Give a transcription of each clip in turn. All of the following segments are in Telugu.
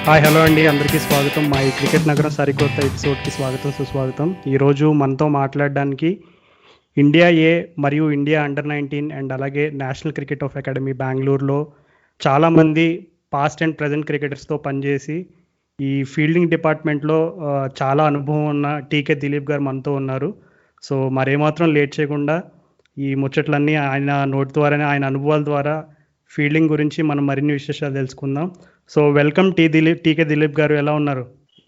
హాయ్ హలో అండి, అందరికీ స్వాగతం. మా ఈ క్రికెట్ నగరం సరికొత్త ఎపిసోడ్కి స్వాగతం, సుస్వాగతం. ఈరోజు మనతో మాట్లాడడానికి ఇండియా ఏ మరియు ఇండియా అండర్-19 అండ్ అలాగే నేషనల్ క్రికెట్ ఆఫ్ అకాడమీ బెంగళూరులో చాలామంది పాస్ట్ అండ్ ప్రజెంట్ క్రికెటర్స్తో పనిచేసి ఈ ఫీల్డింగ్ డిపార్ట్మెంట్లో చాలా అనుభవం ఉన్న టీకే దిలీప్ గారు మనతో ఉన్నారు. సో మరేమాత్రం లేట్ చేయకుండా ఈ ముచ్చట్లన్నీ ఆయన నోటి ద్వారానే, ఆయన అనుభవాల ద్వారా ఫీల్డింగ్ గురించి మనం మరిన్ని విశేషాలు తెలుసుకుందాం. సో వెల్కమ్ టీకే దిలీప్ గారు, ఎలా ఉన్నారు?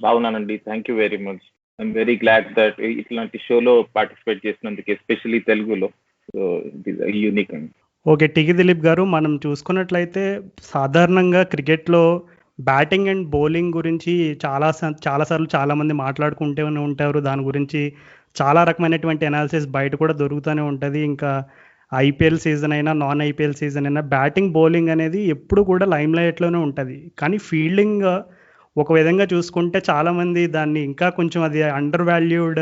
బాగున్నానండి, thank you very much. I'm very glad that ఇట్లాంటి షోలో పార్టిసిపేట్ చేసినందుకు, ఎస్పెషల్లీ తెలుగులో. సో ఇట్ ఈస్ యూనిక్ అండి. ఓకే, టీకే దిలీప్ గారు, మనం చూసుకున్నట్లయితే సాధారణంగా క్రికెట్లో బ్యాటింగ్ అండ్ బౌలింగ్ గురించి చాలాసార్లు చాలామంది మాట్లాడుకుంటూనే ఉంటారు. దాని గురించి చాలా రకమైనటువంటి అనాలిసిస్ బయట కూడా దొరుకుతూనే ఉంటుంది. ఇంకా ఐపీఎల్ సీజన్ అయినా నాన్ ఐపీఎల్ సీజన్ అయినా బ్యాటింగ్ బౌలింగ్ అనేది ఎప్పుడు కూడా లైమ్ లైట్లోనే ఉంటుంది. కానీ ఫీల్డింగ్ ఒక విధంగా చూసుకుంటే చాలామంది దాన్ని ఇంకా కొంచెం అది అండర్ వాల్యూడ్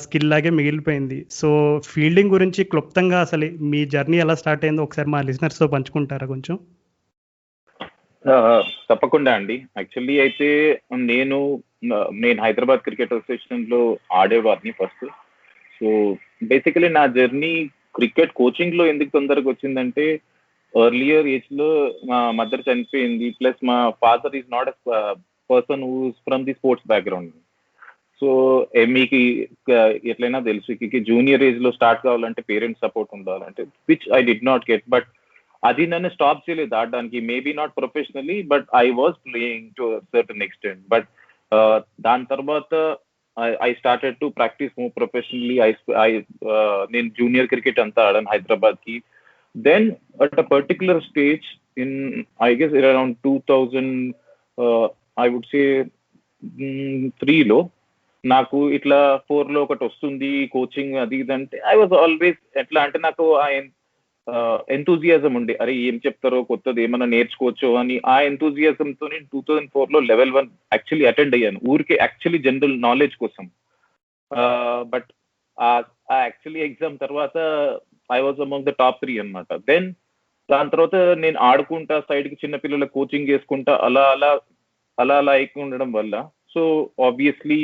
స్కిల్ లాగే మిగిలిపోయింది. సో ఫీల్డింగ్ గురించి క్లుప్తంగా అసలు మీ జర్నీ ఎలా స్టార్ట్ అయిందో ఒకసారి మా లిజనర్స్తో పంచుకుంటారా కొంచెం? తప్పకుండా అండి. యాక్చువల్లీ అయితే నేను హైదరాబాద్ క్రికెట్ అసోసియేషన్లో ఆడేవాడిని ఫస్ట్. సో బేసికలీ నా జర్నీ క్రికెట్ కోచింగ్ లో ఎందుకు తొందరగా వచ్చిందంటే, ఎర్లియర్ ఏజ్ లో మా మదర్ చనిపోయింది, ప్లస్ మా father is not a person who from the sports background. So మీకు ఎట్లయినా తెలుసు, జూనియర్ ఏజ్ లో స్టార్ట్ కావాలంటే పేరెంట్స్ సపోర్ట్ ఉండాలంటే, which I did not get. But అది నన్ను స్టాప్ చేయలేదు ఆడడానికి. Maybe not professionally, but I was playing to certain extent. But దాని తర్వాత I started to practice more professionally. నేను జూనియర్ క్రికెట్ అంతా ఆడాను హైదరాబాద్ కి. Then at a particular stage in I guess around 2000 I would say 3లో నాకు ఇట్లా 4లో ఒకటి వస్తుంది కోచింగ్ అది ఇది అంటే, ఐ వాజ్ ఆల్వేస్ ఎట్లా అంటే, నాకు ఎంతూజియాజం ఉండే, అరే ఏం చెప్తారో కొత్తది ఏమైనా నేర్చుకోవచ్చు అని. ఆ ఎంతూజియాజంతో నేను 2004లో లెవెల్ 1 యాక్చువల్లీ అటెండ్ అయ్యాను, ఊరికే యాక్చువల్లీ జనరల్ నాలెడ్జ్ కోసం. బట్ యాక్చువల్లీ ఎగ్జామ్ తర్వాత I was among the top 3 అనమాట. దెన్ దాని తర్వాత నేను ఆడుకుంటా సైడ్ కి చిన్నపిల్లల కోచింగ్ చేసుకుంటా అలా అలా అలా అలా ఎక్కువ ఉండడం వల్ల, సో ఆబ్వియస్లీ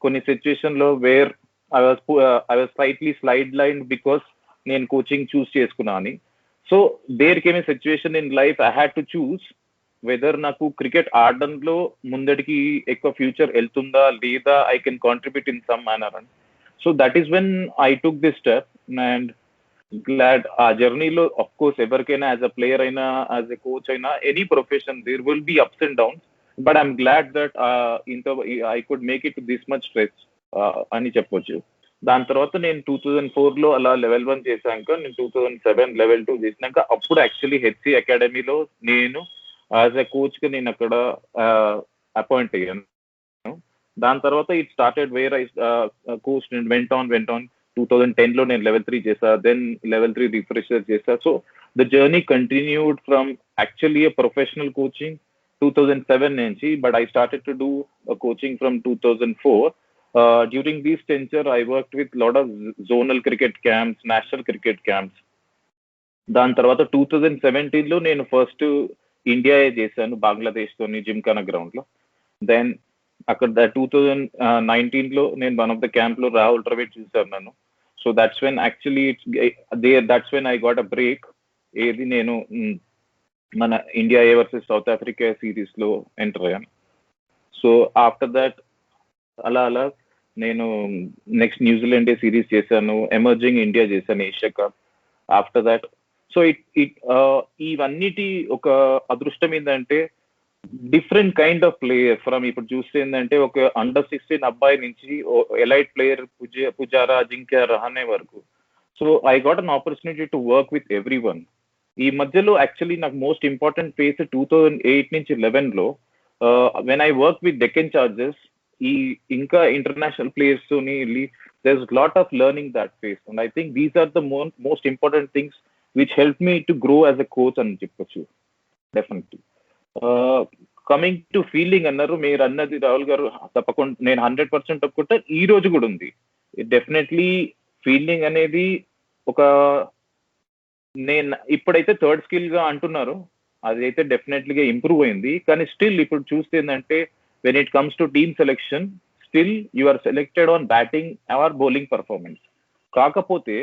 కొన్ని సిచ్యువేషన్ లో where I was slightly sidelined because నేను కోచింగ్ చూస్ చేసుకున్నా అని. So there came a situation in life I had to choose whether నాకు క్రికెట్ ఆడడంలో ముందడికి ఎక్కువ ఫ్యూచర్ వెళ్తుందా లేదా, I can contribute in some manner అని. So that is when I took this step. And glad ఆ జర్నీలో ఆఫ్ కోర్స్ ఎవరికైనా, యాజ్ అ ప్లేయర్ అయినా యాజ్ ఎ కోచ్ అయినా, any profession there will be ups and downs. But I'm glad that ఇంత I could make it this much stretch అని చెప్పొచ్చు. దాని తర్వాత నేను 2004లో అలా లెవెల్ 1 చేశాక, నేను 2007 లెవెల్ 2 చేసినాక, అప్పుడు యాక్చువల్లీ హెచ్సి అకాడమీలో నేను యాజ్ ఎ కోచ్ గా నేను అక్కడ అపాయింట్ అయ్యాను. దాని తర్వాత it started where I coach went on 2010లో నేను లెవెల్ 3 చేశా, దెన్ లెవెల్ 3 రిఫ్రెషర్ చేశా. So the journey continued from actually a professional coaching 2007 నుంచి, but I started to do coaching from 2004. During this tenure, I worked with lot of zonal cricket camps, national cricket camps. దాని తర్వాత 2017లో నేను ఫస్ట్ ఇండియా చేశాను, బంగ్లాదేశ్ తోని జిమ్ఖానా గ్రౌండ్ లో. దెన్ అక్కడ 2019లో నేను వన్ ఆఫ్ ద క్యాంప్ లో రాహుల్ ద్రవిడ్ చూసాను నన్ను. So that's when actually that's when I got a break. ఏది నేను మన ఇండియా ఏ వర్సెస్ సౌత్ ఆఫ్రికా సిరీస్ లో ఎంటర్ అయ్యాను. సో ఆఫ్టర్ దట్ అలా అలా నేను నెక్స్ట్ న్యూజిలాండ్ సిరీస్ చేశాను, ఎమర్జింగ్ ఇండియా చేశాను, Asia cup. After that so ఇవన్నిటి ఒక అదృష్టం ఏంటంటే, different kind of player from, ఇప్పుడు చూస్తే ఏంటంటే ఒక అండర్-16 అబ్బాయి నుంచి ఎలైట్ ప్లేయర్ పుజారా, అజింక్య రహానే వరకు. So I got an opportunity to work with everyone. ఈ మధ్యలో యాక్చువల్లీ నాకు మోస్ట్ ఇంపార్టెంట్ ఫేజ్ 2008 నుంచి 11లో when I work with Deccan Chargers. ఈ ఇంకా ఇంటర్నేషనల్ ప్లేయర్స్ తోని there's lot of learning that phase, and I think these are the most important things which helped me to grow as a coach అని చెప్పొచ్చు డెఫినెట్లీ. కమింగ్ టు ఫీల్డింగ్ అన్నారు మీరు అన్నది రాహుల్ గారు, తప్పకుండా నేను 100% ఒప్పుకుంటా. ఈ రోజు కూడా ఉంది డెఫినెట్లీ. ఫీల్డింగ్ అనేది ఒక, నేను ఇప్పుడైతే థర్డ్ స్కిల్ గా అంటున్నారు, అదైతే డెఫినెట్లీగా ఇంప్రూవ్ అయింది. కానీ స్టిల్ ఇప్పుడు చూస్తే ఏంటంటే when it comes to team selection still you are selected on batting or bowling performance. కాకపోతే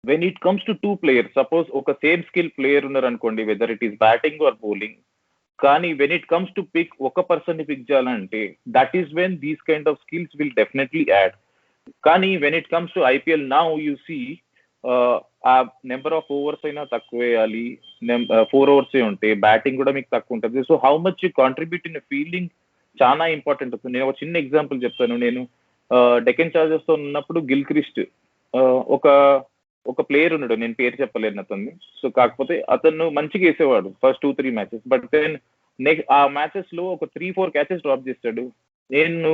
when it comes to two players, suppose ఒక సేమ్ స్కిల్ ప్లేయర్ ఉన్నారు అనుకోండి, whether it is batting or bowling, కానీ when it comes to pick ఒక పర్సన్ ని పిక్ చేయాలంటే that is when these kind of skills will definitely add. కానీ when it comes to IPL now you see ఆ నెంబర్ ఆఫ్ ఓవర్స్ అయినా తక్కువ వేయాలి, 4 overs ఉంటే బ్యాటింగ్ కూడా మీకు తక్కువ ఉంటుంది. So how much you contribute in fielding చాలా ఇంపార్టెంట్ అవుతుంది. నేను ఒక చిన్న ఎగ్జాంపుల్ చెప్తాను. నేను డెక్కన్ చార్జర్స్ తో ఉన్నప్పుడు గిల్ క్రిస్ట్ ఒక ప్లేయర్ ఉన్నాడు, నేను పేరు చెప్పలేను అతన్ని. సో కాకపోతే అతను మంచిగా వేసేవాడు ఫస్ట్ 2-3 మ్యాచెస్, బట్ దెన్ ఆ మ్యాచెస్ లో ఒక 3-4 క్యాచెస్ డ్రాప్ చేస్తాడు. నేను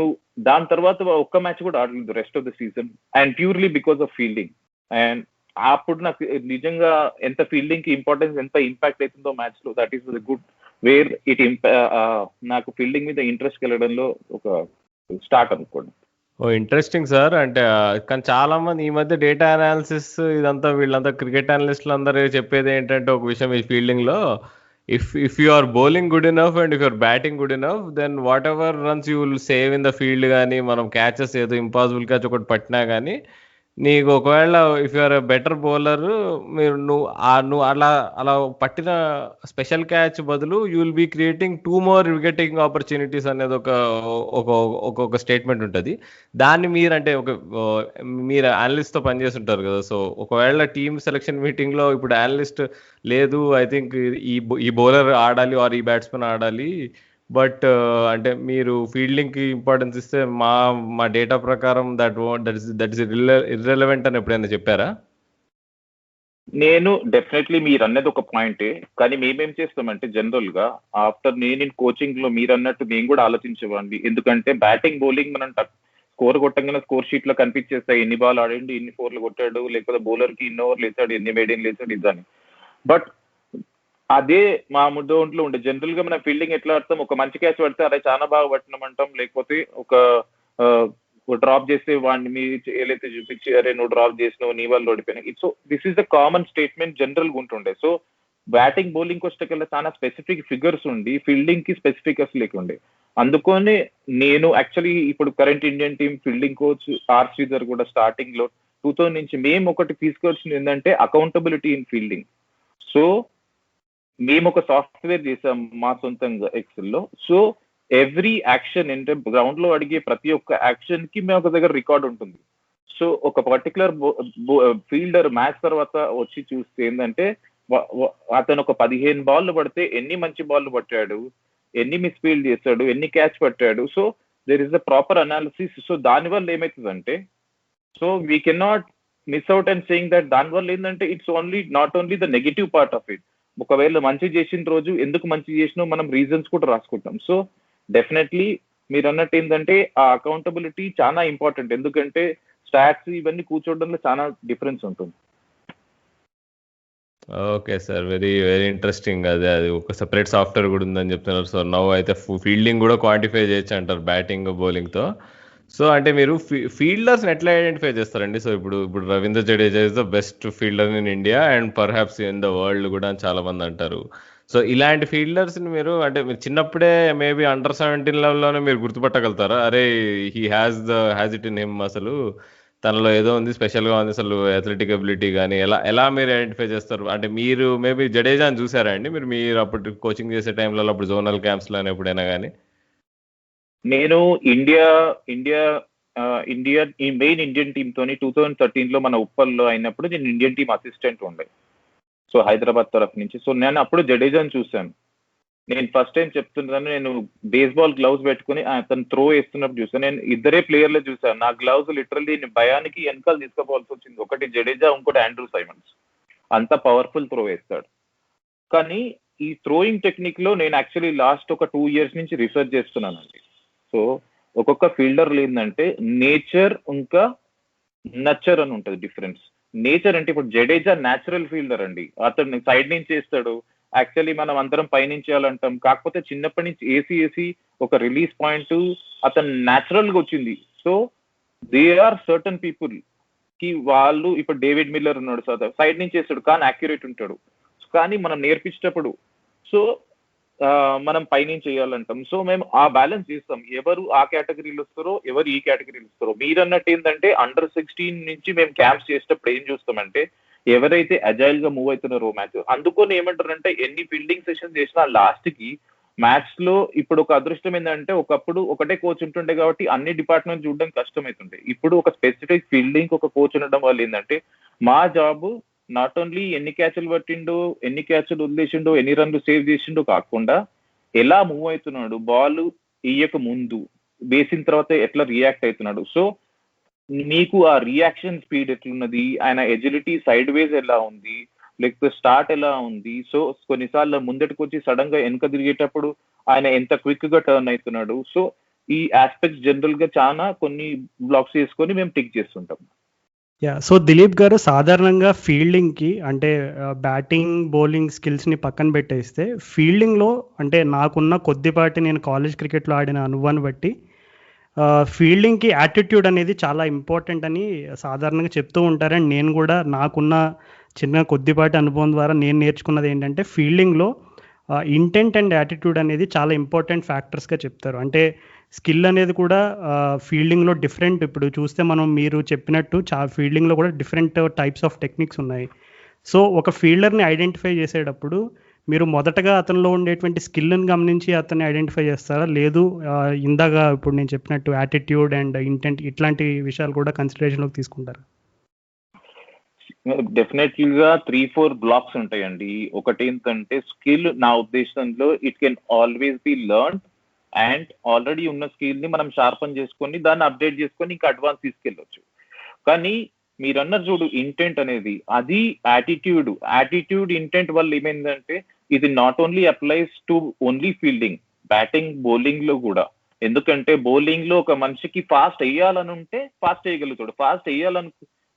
దాని తర్వాత ఒక్క మ్యాచ్ కూడా ఆడలేదు rest of the season, and purely because of fielding. And అప్పుడు నాకు నిజంగా ఎంత ఫీల్డింగ్ కి ఇంపార్టెన్స్, ఎంత ఇంపాక్ట్ అవుతుందో మ్యాచ్ లో, that is good where it నాకు ఫీల్డింగ్ మీద ఇంట్రెస్ట్ కలగడంలో ఒక స్టార్ట్ అనుకోండి. ఓ ఇంట్రెస్టింగ్ సార్. అంటే కానీ చాలా మంది ఈ మధ్య డేటా అనాలిసిస్ ఇదంతా వీళ్ళంతా క్రికెట్ అనలిస్టులు అందరూ చెప్పేది ఏంటంటే ఒక విషయం ఈ ఫీల్డింగ్ లో, if you are bowling good enough and if you're batting good enough then whatever runs you will save in the field. కానీ మనం క్యాచెస్ ఏదో ఇంపాసిబుల్ క్యాచ్ ఒకటి పట్టినా కానీ నీకు ఒకవేళ ఇఫ్ యూఆర్ బెటర్ బౌలర్, నువ్వు అలా అలా పట్టిన స్పెషల్ క్యాచ్ బదులు you will be creating 2 more wicketing opportunities అనేది ఒక స్టేట్మెంట్ ఉంటుంది. దాన్ని మీరు అనలిస్ట్ తో పనిచేస్తుంటారు కదా, సో ఒకవేళ టీమ్ సెలెక్షన్ మీటింగ్ లో ఇప్పుడు అనలిస్ట్ లేదు ఐ థింక్ ఈ బౌలర్ ఆడాలి ఆర్ ఈ బ్యాట్స్మెన్ ఆడాలి, బట్ అంటే మీరు ఫీల్డింగ్ కి ఇంపార్టెన్స్ ఇస్తే మా డేటా ప్రకారం దట్ ఇస్ ఇర్రెలవెంట్ అని ఎప్పుడైనా చెప్పారా? నేను డెఫినెట్లీ మీరు అన్నది ఒక పాయింటే, కానీ మేమేం చేస్తామంటే జనరల్ గా ఆఫ్టర్ నేను కోచింగ్ లో మీరు అన్నట్టు మేము కూడా ఆలోచించేవాడి. ఎందుకంటే బ్యాటింగ్ బౌలింగ్ మనం స్కోర్ కొట్టంగానే స్కోర్ షీట్ లో కనిపించేస్తాయి, ఎన్ని బాల్ ఆడిండు, ఎన్ని 4 కొట్టాడు, లేకపోతే బౌలర్ కి ఇన్ని ఓవర్లు వేసాడు, ఎన్ని మేడియన్లు వేసాడు ఇదని. బట్ అదే మా దాంట్లో ఉండే జనరల్ గా మన ఫీల్డింగ్ ఎట్లా ఆడతాం, ఒక మంచి క్యాచ్ పడితే అరే చాలా బాగా పట్టినామంటాం, లేకపోతే ఒక డ్రాప్ చేస్తే వాడిని మీ ఏదైతే చూపించి అరే నువ్వు డ్రాప్ చేసినావు, నీ వాళ్ళు ఓడిపోయినాయి. So this is the common statement general గా ఉంటుండే. సో బ్యాటింగ్ బౌలింగ్ వచ్చేకల్లా చాలా స్పెసిఫిక్ ఫిగర్స్ ఉండి ఫీల్డింగ్ కి స్పెసిఫికర్స్ లేకుండే. అందుకనే నేను యాక్చువల్లీ ఇప్పుడు current Indian team fielding coach R Sridhar కూడా స్టార్టింగ్ లో 2000 నుంచి మేము ఒకటి తీసుకొచ్చింది ఏంటంటే అకౌంటబిలిటీ ఇన్ ఫీల్డింగ్. సో మేము ఒక సాఫ్ట్వేర్ చేసాం మా సొంతంగా ఎక్సెల్ లో. సో ఎవ్రీ యాక్షన్ అంటే గ్రౌండ్ లో అడిగే ప్రతి ఒక్క యాక్షన్ కి మేము ఒక దగ్గర రికార్డ్ ఉంటుంది. సో ఒక పర్టికులర్ ఫీల్డర్ మ్యాచ్ తర్వాత వచ్చి చూస్తే ఏంటంటే అతను ఒక 15 బాల్ పడితే ఎన్ని మంచి బాల్ పట్టాడు, ఎన్ని మిస్ ఫీల్డ్ చేశాడు, ఎన్ని క్యాచ్ పట్టాడు. So there is a proper analysis. So దానివల్ల ఏమవుతుందంటే, so we can not miss out and saying that దానివల్ల ఏంటంటే it's not only the negative part of it. ఒకవేళ మంచి చేసిన రోజు ఎందుకు మంచి చేసినో మనం రీజన్స్ కూడా రాసుకుంటాం. సో డెఫినెట్లీ మీరు అన్నట్టు ఏంటంటే ఆ అకౌంటబిలిటీ చాలా ఇంపార్టెంట్, ఎందుకంటే స్టాట్స్ ఇవన్నీ కూర్చోవడంలో చాలా డిఫరెన్స్ ఉంటుంది. Okay sir, very very interesting. అది ఒక సెపరేట్ సాఫ్ట్వేర్ కూడా ఉందని చెప్తున్నారు. సో నౌ అయితే ఫీల్డింగ్ కూడా క్వాంటిఫై చేయొచ్చు అంటారు బ్యాటింగ్ బౌలింగ్ తో. సో అంటే మీరు ఫీల్డర్స్ ఎట్లా ఐడెంటిఫై చేస్తారండి? సో ఇప్పుడు Ravindra Jadeja is the best fielder in India and perhaps in the world కూడా చాలా మంది అంటారు. సో ఇలాంటి ఫీల్డర్స్ ని మీరు చిన్నప్పుడే మేబీ అండర్ 17 లెవెల్లోనే మీరు గుర్తుపట్టగలుగుతారా? అరే he has it in him, అసలు తనలో ఏదో ఉంది, స్పెషల్ గా ఉంది, అసలు అథ్లెటిక్ అబిలిటీ కానీ ఎలా మీరు ఐడెంటిఫై చేస్తారు? అంటే మీరు మేబీ జడేజాని చూసారా అండి మీరు అప్పుడు కోచింగ్ చేసే టైంలో, అప్పుడు జోనల్ క్యాంప్స్ లో ఎప్పుడైనా కానీ? నేను మెయిన్ ఇండియన్ టీమ్ తోని 2013 లో మన ఉప్పల్లో అయినప్పుడు నేను ఇండియన్ టీమ్ అసిస్టెంట్ ఉండే, సో హైదరాబాద్ తరఫు నుంచి. సో నేను అప్పుడు జడేజాని చూశాను. నేను ఫస్ట్ టైం చెప్తున్నాను, నేను బేస్బాల్ గ్లౌజ్ పెట్టుకుని అతను త్రో వేస్తున్నప్పుడు చూసాను. నేను ఇద్దరే ప్లేయర్లే చూసాను. నా గ్లౌజ్ లిటరల్లీ భయానికి వెనకాల తీసుకోవాల్సి వచ్చింది. ఒకటి జడేజా, ఇంకోటి ఆండ్రూ సైమన్స్. అంత పవర్ఫుల్ త్రో వేస్తాడు. కానీ ఈ థ్రోయింగ్ టెక్నిక్ లో నేను యాక్చువల్లీ లాస్ట్ ఒక 2 years నుంచి రీసెర్చ్ చేస్తున్నానండి. సో ఒక్కొక్క ఫీల్డర్ ఏంటంటే నేచర్ ఇంకా నచ్చర్ అని ఉంటుంది డిఫరెన్స్. నేచర్ అంటే ఇప్పుడు జడేజా న్యాచురల్ ఫీల్డర్ అండి, అతను సైడ్ నుంచి వేస్తాడు. యాక్చువల్లీ మనం అందరం పైనుంచి చేయాలంటాం, కాకపోతే చిన్నప్పటి నుంచి ఏసీ ఒక రిలీజ్ పాయింట్ అతను న్యాచురల్ గా వచ్చింది. So they are certain people కి వాళ్ళు ఇప్పుడు డేవిడ్ మిల్లర్ ఉన్నాడు, సైడ్ నుంచి వేస్తాడు కానీ యాక్యురేట్ ఉంటాడు. కానీ మనం నేర్పించేటప్పుడు సో మనం పైనుంచి చేయాలంటాం. సో మేము ఆ బ్యాలెన్స్ చేస్తాం. ఎవరు ఆ కేటగిరీలో వస్తారో, ఎవరు ఈ కేటగిరీలో వస్తారో. మీరన్నట్టు ఏంటంటే అండర్-16 నుంచి మేము క్యాంప్స్ చేసేటప్పుడు ఏం చూస్తామంటే ఎవరైతే అజైల్ గా మూవ్ అవుతున్నారో మ్యాచ్, అందుకొని ఏమంటారంటే ఎన్ని ఫీల్డింగ్ సెషన్ చేసినా లాస్ట్ కి మ్యాచ్ లో ఇప్పుడు ఒక అదృష్టం ఏంటంటే ఒకప్పుడు ఒకటే కోచ్ ఉంటుండే కాబట్టి అన్ని డిపార్ట్మెంట్ చూడడం కష్టమవుతుండే. ఇప్పుడు ఒక స్పెసిఫిక్ ఫీల్డింగ్ ఒక కోచ్ ఉండడం వల్ల ఏంటంటే మా జాబ్ నాట్ ఓన్లీ ఎన్ని క్యాచ్లు పట్టిండో, ఎన్ని క్యాచ్లు వదిలేసిండో, ఎన్ని రన్లు సేవ్ చేసిండో కాకుండా ఎలా మూవ్ అవుతున్నాడు, బాల్ ఇయ్యక ముందు వేసిన తర్వాత ఎట్లా రియాక్ట్ అవుతున్నాడు. సో మీకు ఆ రియాక్షన్ స్పీడ్ ఎట్లున్నది, ఆయన ఎజిలిటీ సైడ్ వేస్ ఎలా ఉంది, లేకపోతే స్టార్ట్ ఎలా ఉంది. సో కొన్నిసార్లు ముందటికి వచ్చి సడన్ గా వెనక తిరిగేటప్పుడు ఆయన ఎంత క్విక్ గా టర్న్ అవుతున్నాడు. సో ఈ ఆస్పెక్ట్స్ జనరల్ గా చాలా కొన్ని బ్లాక్స్ చేసుకొని మేము టిక్ చేస్తుంటాం. సో దిలీప్ గారు సాధారణంగా ఫీల్డింగ్కి అంటే బ్యాటింగ్ బౌలింగ్ స్కిల్స్ని పక్కన పెట్టేస్తే ఫీల్డింగ్లో అంటే నాకున్న కొద్దిపాటి నేను కాలేజ్ క్రికెట్లో ఆడిన అనుభవాన్ని బట్టి ఫీల్డింగ్కి యాటిట్యూడ్ అనేది చాలా ఇంపార్టెంట్ అని సాధారణంగా చెప్తూ ఉంటారని నేను కూడా నాకున్న చిన్న కొద్దిపాటి అనుభవం ద్వారా నేను నేర్చుకున్నది ఏంటంటే ఫీల్డింగ్లో ఇంటెంట్ అండ్ యాటిట్యూడ్ అనేది చాలా ఇంపార్టెంట్ ఫ్యాక్టర్స్గా చెప్తారు. అంటే స్కిల్ అనేది కూడా ఫీల్డింగ్లో డిఫరెంట్, ఇప్పుడు చూస్తే మనం మీరు చెప్పినట్టు ఫీల్డింగ్లో కూడా డిఫరెంట్ టైప్స్ ఆఫ్ టెక్నిక్స్ ఉన్నాయి. సో ఒక ఫీల్డర్ని ఐడెంటిఫై చేసేటప్పుడు మీరు మొదటగా అతనిలో ఉండేటువంటి స్కిల్ని గమనించి అతన్ని ఐడెంటిఫై చేస్తారా, లేదు ఇందాక ఇప్పుడు నేను చెప్పినట్టు యాటిట్యూడ్ అండ్ ఇంటెంట్ ఇట్లాంటి విషయాలు కూడా కన్సిడరేషన్లోకి తీసుకుంటారా? డెఫినెట్లీగా 3-4 బ్లాక్స్ ఉంటాయండి. ఒకటి ఏంటంటే స్కిల్, నా ఉద్దేశంలో it can always be learn and already ఉన్న స్కిల్ ని మనం షార్పన్ చేసుకొని దాన్ని అప్డేట్ చేసుకొని ఇంకా అడ్వాన్స్ తీసుకెళ్ళొచ్చు. కానీ మీరు అన్నారు చూడు ఇంటెంట్ అనేది, అది యాటిట్యూడ్ ఇంటెంట్ వల్ల ఏమైందంటే ఇది not only applies to only fielding, batting bowling లో కూడా. ఎందుకంటే బౌలింగ్ లో ఒక మనిషికి ఫాస్ట్ వేయాలని ఉంటే ఫాస్ట్ వేయగలుగుతాడు, ఫాస్ట్ వేయాలను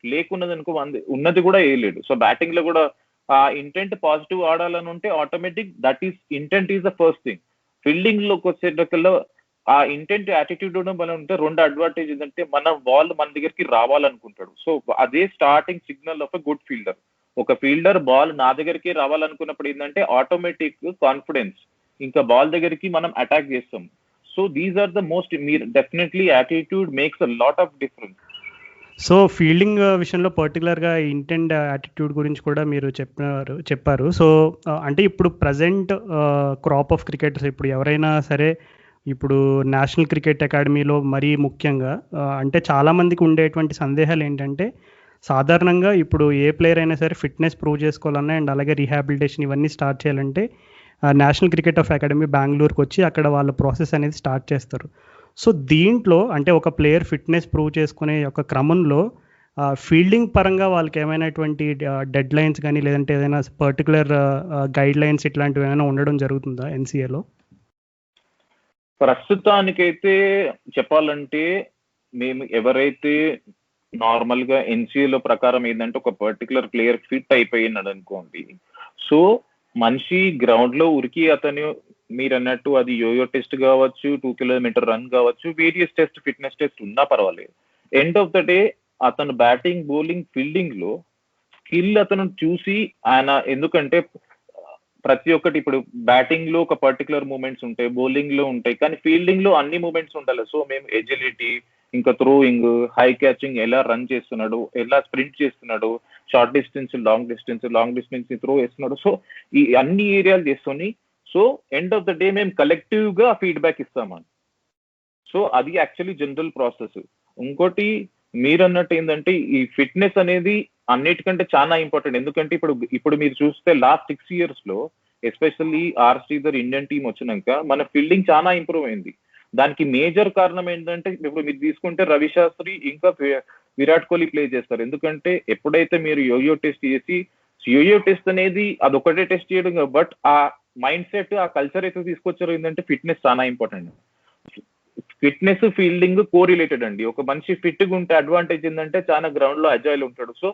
లేకున్నది అనుకో ఉన్నది కూడా వేయలేడు. సో బ్యాటింగ్ లో కూడా ఆ ఇంటెంట్ పాజిటివ్ ఆడాలని ఉంటే automatic that is intent is the first thing. Fielding లోకి వచ్చేటప్పుడు ఆ ఇంటెంట్ యాటిట్యూడ్ మనం ఉంటే రెండు అడ్వాంటేజ్ ఏంటంటే మన బాల్ మన దగ్గరికి రావాలనుకుంటాడు. సో అదే starting signal of a good fielder. ఒక ఫీల్డర్ బాల్ నా దగ్గరికి రావాలనుకున్నప్పుడు ఏంటంటే ఆటోమేటిక్ కాన్ఫిడెన్స్, ఇంకా బాల్ దగ్గరికి మనం అటాక్ చేస్తాం. So these are the most, మీరు definitely attitude makes a lot of difference. So fielding విషయంలో పర్టికులర్గా ఇంటెంట్ యాటిట్యూడ్ గురించి కూడా మీరు చెప్పారు. సో అంటే ఇప్పుడు ప్రజెంట్ క్రాప్ ఆఫ్ క్రికెటర్స్ ఇప్పుడు ఎవరైనా సరే ఇప్పుడు నేషనల్ క్రికెట్ అకాడమీలో మరీ ముఖ్యంగా అంటే చాలామందికి ఉండేటువంటి సందేహాలు ఏంటంటే సాధారణంగా ఇప్పుడు ఏ ప్లేయర్ అయినా సరే ఫిట్నెస్ ప్రూవ్ చేసుకోవాలన్నా అండ్ అలాగే రీహాబిలిటేషన్ ఇవన్నీ స్టార్ట్ చేయాలంటే నేషనల్ క్రికెట్ ఆఫ్ అకాడమీ బెంగళూరుకి వచ్చి అక్కడ వాళ్ళ ప్రాసెస్ అనేది స్టార్ట్ చేస్తారు. సో దీంట్లో అంటే ఒక ప్లేయర్ ఫిట్నెస్ ప్రూవ్ చేసుకునే యొక్క క్రమంలో ఫీల్డింగ్ పరంగా వాళ్ళకి ఏమైనటువంటి డెడ్ లైన్స్ కానీ లేదంటే ఏదైనా పర్టికులర్ గైడ్ లైన్స్ ఇట్లాంటివి ఏమైనా ఉండడం జరుగుతుందా ఎన్సీఏలో? ప్రస్తుతానికైతే చెప్పాలంటే మేము ఎవరైతే నార్మల్ గా ఎన్సీఏలో ప్రకారం ఏంటంటే ఒక పర్టికులర్ ప్లేయర్ ఫిట్ అయిపోయినాడు అనుకోండి, సో మనిషి గ్రౌండ్ లో ఉరికి అతను మీరు అన్నట్టు అది యోయో టెస్ట్ కావచ్చు, 2 కిలోమీటర్ రన్ కావచ్చు, వేరియస్ టెస్ట్ ఫిట్నెస్ టెస్ట్ ఉన్నా పర్వాలేదు. ఎండ్ ఆఫ్ ద డే అతను బ్యాటింగ్ బౌలింగ్ ఫీల్డింగ్ లో స్కిల్ అతను చూసి ఆయన, ఎందుకంటే ప్రతి ఒక్కటి ఇప్పుడు బ్యాటింగ్ లో ఒక పర్టికులర్ మూమెంట్స్ ఉంటాయి, బౌలింగ్ లో ఉంటాయి, కానీ ఫీల్డింగ్ లో అన్ని మూమెంట్స్ ఉండాలి. సో మేము ఎజిలిటీ, ఇంకా థ్రోయింగ్, హై క్యాచింగ్ ఎలా రన్ చేస్తున్నాడు, ఎలా స్ప్రింట్ చేస్తున్నాడు, short distance long distance throw వేస్తున్నాడు. సో ఈ అన్ని ఏరియాలు చేస్తుంది. So end of the day మేము కలెక్టివ్ గా ఫీడ్బ్యాక్ ఇస్తామని. సో అది యాక్చువల్లీ జనరల్ ప్రాసెస్. ఇంకోటి మీరు అన్నట్టు ఏంటంటే ఈ ఫిట్నెస్ అనేది అన్నిటికంటే చాలా ఇంపార్టెంట్. ఎందుకంటే ఇప్పుడు మీరు చూస్తే లాస్ట్ 6 years లో especially R Sridhar Indian team వచ్చినాక మన ఫీల్డింగ్ చాలా ఇంప్రూవ్ అయింది. దానికి మేజర్ కారణం ఏంటంటే ఇప్పుడు మీరు తీసుకుంటే రవి శాస్త్రి ఇంకా విరాట్ కోహ్లీ ప్లే చేస్తారు. ఎందుకంటే ఎప్పుడైతే మీరు యోయో టెస్ట్ చేసి, యోయో టెస్ట్ అనేది అదొకటే టెస్ట్ చేయడం, బట్ ఆ మైండ్ సెట్, ఆ కల్చర్ అయితే తీసుకొచ్చారు. ఏంటంటే ఫిట్నెస్ చాలా ఇంపార్టెంట్. ఫిట్నెస్ ఫీల్డింగ్ కోరిలేటెడ్ అండి. ఒక మనిషి ఫిట్ గా ఉంటే అడ్వాంటేజ్ ఏంటంటే చాలా గ్రౌండ్ లో అజైల్ ఉంటాడు. సో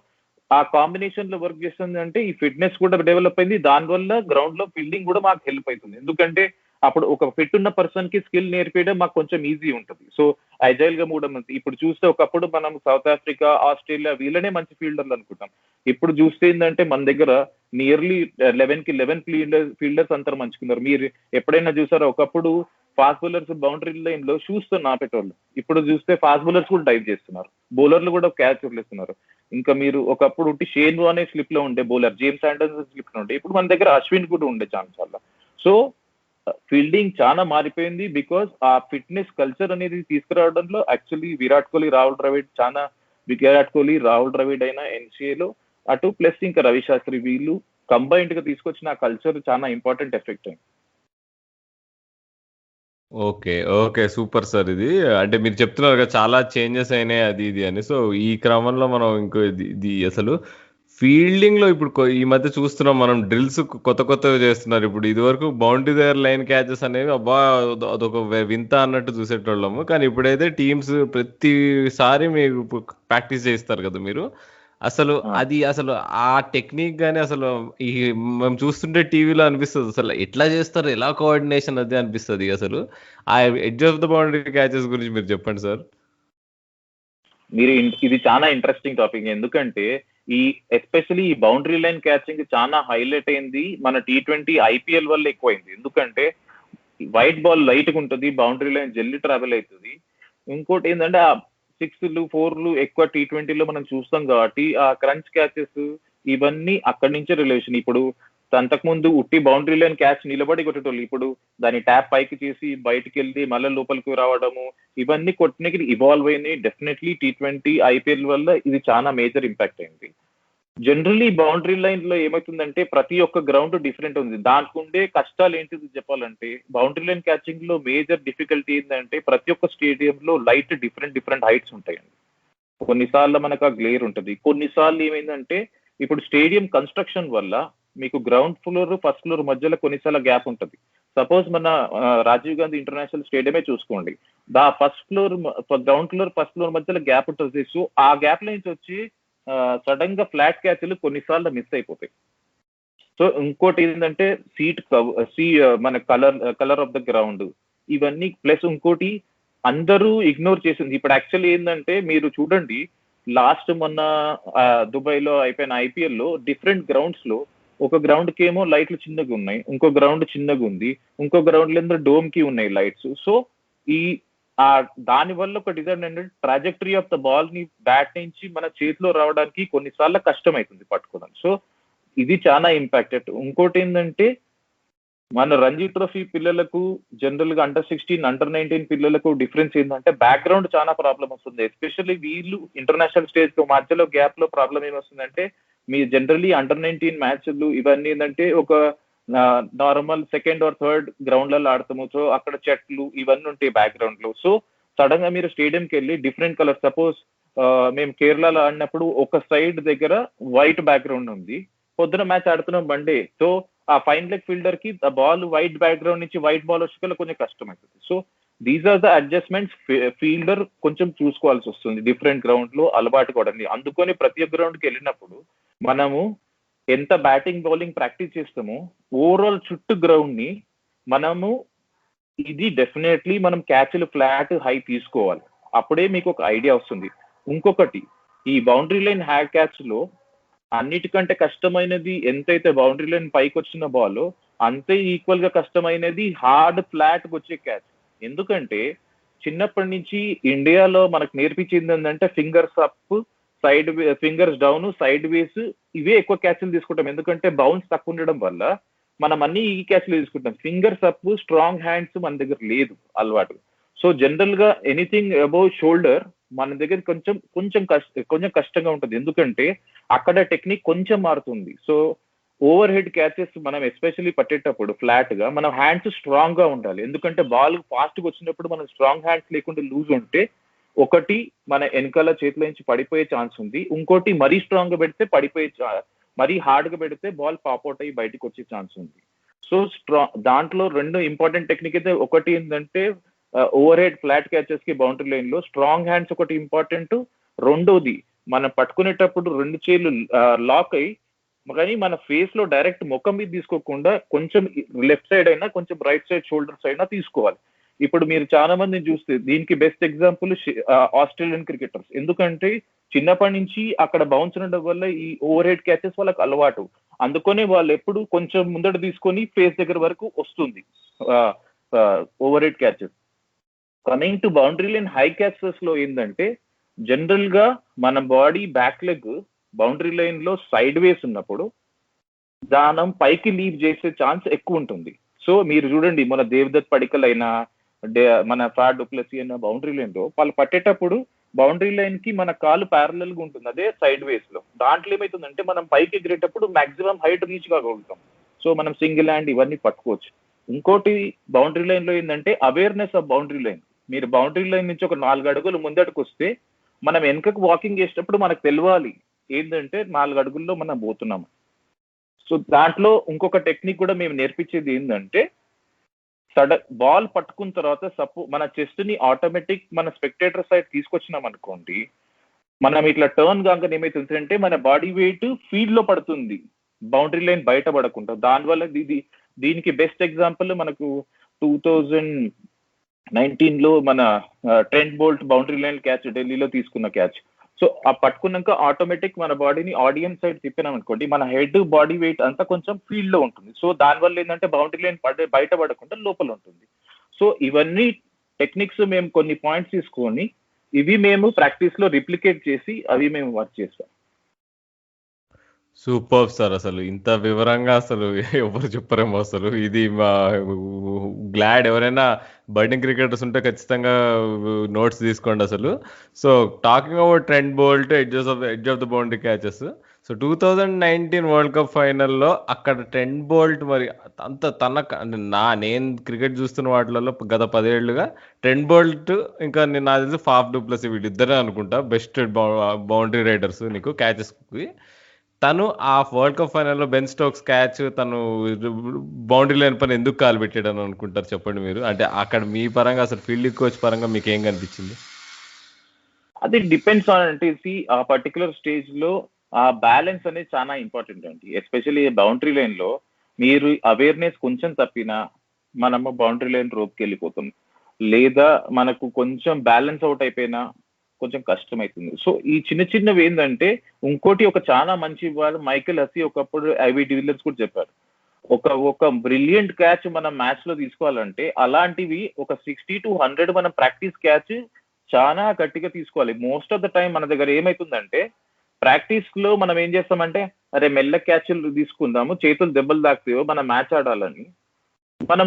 ఆ కాంబినేషన్ లో వర్క్ చేస్తుంది అంటే ఈ ఫిట్నెస్ కూడా డెవలప్ అయింది, దానివల్ల గ్రౌండ్ లో ఫీల్డింగ్ కూడా మాకు హెల్ప్ అవుతుంది. ఎందుకంటే అప్పుడు ఒక ఫిట్ ఉన్న పర్సన్ కి స్కిల్ నేర్పించడం మాకు కొంచెం ఈజీ ఉంటుంది. సో అజైల్ గా మూవ్ అవుతుంది. ఇప్పుడు చూస్తే ఒకప్పుడు మనం సౌత్ ఆఫ్రికా, ఆస్ట్రేలియా వీళ్ళనే మంచి ఫీల్డర్లు అనుకుంటాం. ఇప్పుడు చూస్తే ఏంటంటే మన దగ్గర నియర్లీ 11 ఫీల్డర్స్ అంతా మంచుకున్నారు. మీరు ఎప్పుడైనా చూసారో ఒకప్పుడు ఫాస్ట్ బౌలర్స్ బౌండరీ లైన్ లో షూస్ తో నాపేటోళ్ళు. ఇప్పుడు చూస్తే ఫాస్ట్ బౌలర్స్ కూడా డైవ్ చేస్తున్నారు, బౌలర్లు కూడా క్యాచ్ వదిలేస్తున్నారు. ఇంకా మీరు ఒకప్పుడు షేన్ వార్నే స్లిప్ లో ఉండే బౌలర్, జేమ్స్ ఆండర్సన్ స్లిప్ లో ఉండే, ఇప్పుడు మన దగ్గర అశ్విన్ కూడా ఉండే ఛాన్స్ వల్ల. సో ఫీల్డింగ్ చాలా మారిపోయింది బికాస్ ఆ ఫిట్నెస్ కల్చర్ అనేది తీసుకురావడంలో యాక్చువల్లీ విరాట్ కోహ్లీ, రాహుల్ ద్రవిడ్ అయినా ఎన్సీఏలో అటు ప్లస్ ఇంకా రవి శాస్త్రి వీళ్ళు కంబైన్డ్ గా తీసుకొచ్చిన ఆ కల్చర్ చాలా ఇంపార్టెంట్ ఎఫెక్ట్ అయింది. ఓకే. ఓకే. సూపర్ సార్ ఇది. అంటే మీరు చెప్తున్నారు కదా చాలా చేంజెస్ అయినాయి అది ఇది అని. సో ఈ క్రమంలో మనం ఇంకో ఇది అసలు ఫీల్డింగ్‌లో ఇప్పుడు ఈ మధ్య చూస్తున్నాం మనం డ్రిల్స్ కొత్తవి చేస్తున్నారు. ఇప్పుడు ఇదివరకు బౌండరీ దగ్గర లైన్ క్యాచెస్ అనేవి అబ్బా! అదొక వింత అన్నట్టు చూసేటోళ్ళము. కానీ ఇప్పుడైతే టీమ్స్ ప్రతిసారి మీకు ప్రాక్టీస్ చేయిస్తారు కదా మీరు. అసలు అసలు ఆ టెక్నిక్ గాని అసలు ఈ మేము చూస్తుంటే టీవీలో అనిపిస్తది. అసలు ఎట్లా చేస్తారు? ఎలా కోఆర్డినేషన్ అది అనిపిస్తది అసలు. ఆ edge of the boundary catches గురించి మీరు చెప్పండి సార్. ఇది చాలా ఇంట్రెస్టింగ్ టాపిక్. ఎందుకంటే ఎస్పెషలీ ఈ బౌండరీ లైన్ క్యాచింగ్ చాలా హైలైట్ అయింది మన T20 IPL వల్ల ఎక్కువైంది. ఎందుకంటే వైట్ బాల్ లైట్ గా ఉంటుంది, బౌండరీ లైన్ జల్లి ట్రావెల్ అవుతుంది. ఇంకోటి ఏంటంటే ఆ 6లు 4లు ఎక్కువ T20లో మనం చూస్తాం కాబట్టి ఆ క్రంచ్ క్యాచెస్ ఇవన్నీ అక్కడి నుంచే రిలేషన్. ఇప్పుడు అంతకుముందు ఉట్టి బౌండరీ లైన్ క్యాచ్ నిలబడి కొట్టేటోళ్ళు, ఇప్పుడు దాని ట్యాప్ పైకి చేసి బయటికి వెళ్ళి మళ్ళీ లోపలికి రావడము ఇవన్నీ కొట్టడానికి ఇవాల్వ్ అయినాయి. డెఫినెట్లీ T20 IPL వల్ల ఇది చాలా మేజర్ ఇంపాక్ట్ అయింది. జనరల్లీ బౌండరీ లైన్ లో ఏమవుతుందంటే ప్రతి ఒక్క గ్రౌండ్ డిఫరెంట్ ఉంది. దానికి ఉండే కష్టాలు ఏంటిది చెప్పాలంటే బౌండరీ లైన్ క్యాచింగ్ లో మేజర్ డిఫికల్టీ ఏంటంటే ప్రతి ఒక్క స్టేడియం లో లైట్ డిఫరెంట్ హైట్స్ ఉంటాయండి. కొన్నిసార్లు మనకు ఆ గ్లేర్ ఉంటుంది, కొన్నిసార్లు ఏమైందంటే ఇప్పుడు స్టేడియం కన్స్ట్రక్షన్ వల్ల మీకు గ్రౌండ్ ఫ్లోర్ ఫస్ట్ ఫ్లోర్ మధ్యలో కొన్నిసార్లు గ్యాప్ ఉంటుంది. సపోజ్ మన రాజీవ్ గాంధీ ఇంటర్నేషనల్ స్టేడియమే చూసుకోండి, గ్రౌండ్ ఫ్లోర్ ఫస్ట్ ఫ్లోర్ మధ్యలో గ్యాప్ ఉంటుంది. సో ఆ గ్యాప్ నుంచి వచ్చి సడన్ గా ఫ్లాట్ క్యాచ్లు కొన్నిసార్లు మిస్ అయిపోతాయి. సో ఇంకోటి ఏంటంటే మన కలర్ ఆఫ్ ద గ్రౌండ్ ఇవన్నీ ప్లస్ ఇంకోటి అందరూ ఇగ్నోర్ చేసింది. ఇప్పుడు యాక్చువల్లీ ఏంటంటే మీరు చూడండి, లాస్ట్ మొన్న దుబాయ్ లో అయిపోయిన IPL లో డిఫరెంట్ గ్రౌండ్స్ లో ఒక గ్రౌండ్ కి ఏమో లైట్లు చిన్నగా ఉన్నాయి, ఇంకో గ్రౌండ్ చిన్నగా ఉంది, ఇంకో గ్రౌండ్ లో డోమ్ కి ఉన్నాయి లైట్స్. సో ఈ దాని వల్ల ఒక డిజైన్ ఏంటంటే ట్రాజెక్టరీ ఆఫ్ ద బాల్ ని బ్యాట్ నుంచి మన చేతిలో రావడానికి కొన్నిసార్లు కష్టం అవుతుంది పట్టుకోవడం. సో ఇది చాలా ఇంపాక్టెడ్. ఇంకోటి ఏంటంటే మన రంజీ ట్రోఫీ పిల్లలకు జనరల్ గా అండర్-16, అండర్-19 పిల్లలకు డిఫరెన్స్ ఏంటంటే బ్యాక్గ్రౌండ్ చాలా ప్రాబ్లం వస్తుంది. ఎస్పెషల్లీ వీళ్ళు ఇంటర్నేషనల్ స్టేజ్ లో మధ్యలో గ్యాప్ లో ప్రాబ్లం ఏమొస్తుందంటే మీ జనరల్లీ అండర్-19 మ్యాచ్లు ఇవన్నీ ఏంటంటే ఒక నార్మల్ సెకండ్ ఆర్ థర్డ్ గ్రౌండ్లలో ఆడతాము. సో అక్కడ చెట్లు ఇవన్నీ ఉంటాయి బ్యాక్గ్రౌండ్ లో. సో సడన్ గా మీరు స్టేడియంకి వెళ్ళి డిఫరెంట్ కలర్, సపోజ్ మేము కేరళలో ఆడినప్పుడు ఒక సైడ్ దగ్గర వైట్ బ్యాక్గ్రౌండ్ ఉంది, పొద్దున మ్యాచ్ ఆడుతున్నాం బండే. సో ఆ ఫైన్ లెగ్ ఫీల్డర్ కి ఆ బాల్ వైట్ బ్యాక్గ్రౌండ్ నుంచి వైట్ బాల్ వచ్చేకల్లా కొంచెం కష్టం అవుతుంది. So these are the adjustments fielder కొంచెం చూసుకోవాల్సి వస్తుంది డిఫరెంట్ గ్రౌండ్ లో అలవాటు కూడా. అందుకని ప్రతి గ్రౌండ్ కి వెళ్ళినప్పుడు మనము ఎంత బ్యాటింగ్ బౌలింగ్ ప్రాక్టీస్ చేస్తామో ఓవరాల్ చుట్టూ గ్రౌండ్ ని మనము ఇది డెఫినెట్లీ మనం క్యాచ్లు ఫ్లాట్ హై తీసుకోవాలి, అప్పుడే మీకు ఒక ఐడియా వస్తుంది. ఇంకొకటి ఈ బౌండరీ లైన్ హ్యాక్ క్యాచ్ లో అన్నిటికంటే కష్టమైనది ఎంతైతే బౌండరీ లైన్ పైకి వచ్చిన బాల్ అంతే ఈక్వల్ గా కష్టమైనది హార్డ్ ఫ్లాట్ వచ్చే క్యాచ్. ఎందుకంటే చిన్నప్పటి నుంచి ఇండియాలో మనకు నేర్పించింది ఏంటంటే fingers up, fingers down, side వేస్ ఇవే ఎక్కువ క్యాచ్లు తీసుకుంటాం. ఎందుకంటే బౌన్స్ తక్కువ ఉండడం వల్ల మనం అన్ని ఈ క్యాచ్లు తీసుకుంటాం. ఫింగర్స్ అప్, స్ట్రాంగ్ హ్యాండ్స్ మన దగ్గర లేదు అలవాటు. సో జనరల్ గా ఎనీథింగ్ అబౌవ్ షోల్డర్ మన దగ్గర కొంచెం కష్టంగా ఉంటుంది, ఎందుకంటే అక్కడ టెక్నిక్ కొంచెం మారుతుంది. సో ఓవర్ హెడ్ క్యాచెస్ మనం ఎస్పెషల్లీ పట్టేటప్పుడు ఫ్లాట్ గా మనం హ్యాండ్స్ స్ట్రాంగ్ గా ఉండాలి. ఎందుకంటే బాల్ ఫాస్ట్ గా వచ్చినప్పుడు మనం స్ట్రాంగ్ హ్యాండ్స్ లేకుండా లూజ్ ఉంటే ఒకటి మన వెనకాల చేతిలో నుంచి పడిపోయే ఛాన్స్ ఉంది, ఇంకోటి మరీ స్ట్రాంగ్ గా పెడితే మరీ హార్డ్ గా పెడితే బాల్ పాప్అవుట్ అయ్యి బయటకు వచ్చే ఛాన్స్ ఉంది. సో దాంట్లో రెండు ఇంపార్టెంట్ టెక్నిక్ అయితే ఒకటి ఏంటంటే ఓవర్ హెడ్ ఫ్లాట్ క్యాచెస్ కి బౌండరీ లైన్ లో స్ట్రాంగ్ హ్యాండ్స్ ఒకటి ఇంపార్టెంట్. రెండోది మనం పట్టుకునేటప్పుడు రెండు చేతులు లాక్ అయ్యి కానీ మన ఫేస్ లో డైరెక్ట్ ముఖం మీద తీసుకోకుండా కొంచెం లెఫ్ట్ సైడ్ అయినా కొంచెం రైట్ సైడ్ షోల్డర్స్ అయినా తీసుకోవాలి. ఇప్పుడు మీరు చాలా మందిని చూస్తే దీనికి బెస్ట్ ఎగ్జాంపుల్ ఆస్ట్రేలియన్ క్రికెటర్స్. ఎందుకంటే చిన్నప్పటి నుంచి అక్కడ బౌన్స్ ఉండడం వల్ల ఈ ఓవర్ హెడ్ క్యాచెస్ వాళ్ళకి అలవాటు. అందుకనే వాళ్ళు ఎప్పుడు కొంచెం ముందట తీసుకొని ఫేస్ దగ్గర వరకు వస్తుంది over head catches. Coming to boundary line high catches లో ఏంటంటే జనరల్ గా మన body back leg boundary line లో సైడ్ వేస్ ఉన్నప్పుడు దానం పైకి లీవ్ చేసే ఛాన్స్ ఎక్కువ ఉంటుంది. సో మీరు చూడండి, మన దేవదత్ పడికల్ అయినా మన ఫ్రాడ్ డూప్లెసీ అయినా బౌండరీ లైన్ లో వాళ్ళు పట్టేటప్పుడు బౌండరీ లైన్ కి మన కాలు ప్యారలల్ గా ఉంటుంది, అదే సైడ్ వేస్ లో. దాంట్లో ఏమైతుందంటే మనం పైకి ఎగిరేటప్పుడు మాక్సిమం హైట్ రీచ్ కాగలుగుతాం. సో మనం సింగిల్ హ్యాండ్ ఇవన్నీ పట్టుకోవచ్చు. ఇంకోటి బౌండరీ లైన్ లో ఏంటంటే అవేర్నెస్ ఆఫ్ బౌండరీ లైన్. మీరు బౌండరీ లైన్ నుంచి ఒక 4 అడుగులు ముందటకు వస్తే మనం వెనకకు వాకింగ్ చేసేటప్పుడు మనకు తెలియాలి ఏంటంటే 4 అడుగుల్లో మనం పోతున్నాము. సో దాంట్లో ఇంకొక టెక్నిక్ కూడా మేము నేర్పించేది ఏంటంటే బాల్ పట్టుకున్న తర్వాత మన చెస్ట్ ని ఆటోమేటిక్ మన స్పెక్టేటర్ సైడ్ తీసుకొచ్చినాం అనుకోండి, మనం ఇట్లా టర్న్ కాగా ఏమైతుందంటే మన బాడీ వెయిట్ ఫీల్డ్ లో పడుతుంది, బౌండరీ లైన్ బయట పడకుండా. దానివల్ల దీనికి బెస్ట్ ఎగ్జాంపుల్ మనకు 2019 లో మన Trent Boult boundary line catch ఢిల్లీలో తీసుకున్న క్యాచ్. సో ఆ పట్టుకున్నాక ఆటోమేటిక్ మన బాడీని ఆడియన్స్ సైడ్ తిప్పినాం అనుకోండి, మన హెడ్ బాడీ వెయిట్ అంతా కొంచెం ఫీల్డ్ లో ఉంటుంది. సో దానివల్ల ఏంటంటే బౌండరీ లైన్ బయట పడకుండా లోపల ఉంటుంది. సో ఇవన్నీ టెక్నిక్స్ మేము కొన్ని పాయింట్స్ తీసుకొని ఇవి మేము ప్రాక్టీస్ లో రిప్లికేట్ చేసి అవి మేము వర్క్ చేస్తాం. సూపర్ సార్, అసలు ఇంత వివరంగా అసలు ఎవరు చెప్పరేమో. అసలు ఇది మా గ్లాడ్ ఎవరైనా బర్డింగ్ క్రికెటర్స్ ఉంటే ఖచ్చితంగా నోట్స్ తీసుకోండి అసలు. So talking about Trent Boult edge of the boundary catches. So 2019 world cup ఫైనల్లో అక్కడ ట్రెంట్ బోల్ట్ మరి అంత నేను క్రికెట్ చూస్తున్న వాటిలలో గత 10 ఏళ్లుగా ట్రెంట్ బోల్ట్ ఇంకా నాకు తెలిసి ఫాఫ్ డూప్లెసీ వీళ్ళిద్దరే అనుకుంటా బెస్ట్ బౌండరీ రైడర్స్ నీకు క్యాచెస్కి. తను ఆ వరల్డ్ కప్ ఫైనల్లో బెన్ స్టోక్స్ క్యాచ్ తను బౌండరీ లైన్ పైన ఎందుకు కాలు పెట్టాడని అనుకుంటారు చెప్పండి మీరు? అంటే అక్కడ మీ పరంగా అసలు ఫీల్డింగ్ కోచ్ పరంగా మీకు ఏం కనిపించింది? అది డిపెండ్స్ ఆన్ అంటే ఆ పర్టికులర్ స్టేజ్ లో ఆ బ్యాలెన్స్ అనేది చాలా ఇంపార్టెంట్ అండి. ఎస్పెషల్లీ బౌండరీ లైన్ లో మీరు అవేర్నెస్ కొంచెం తప్పినా మనము బౌండరీ లైన్ రోప్కి వెళ్ళిపోతాం, లేదా మనకు కొంచెం బ్యాలెన్స్ అవుట్ అయిపోయినా కొంచెం కష్టం అవుతుంది. సో ఈ చిన్న చిన్నవి ఏంటంటే ఇంకోటి ఒక చాలా మంచి వాడు మైకేల్ హసీ ఒకప్పుడు ఐవీ డివిలియర్స్ కూడా చెప్పారు, ఒక బ్రిలియంట్ క్యాచ్ మనం మ్యాచ్ లో తీసుకోవాలంటే అలాంటివి ఒక 60 to 100 మనం ప్రాక్టీస్ క్యాచ్ చాలా గట్టిగా తీసుకోవాలి. మోస్ట్ ఆఫ్ ద టైం మన దగ్గర ఏమైతుందంటే ప్రాక్టీస్ లో మనం ఏం చేస్తామంటే అరే మెల్ల క్యాచ్లు తీసుకుందాము, చేతులు దెబ్బలు తాకుతాయో మనం మ్యాచ్ ఆడాలని మనం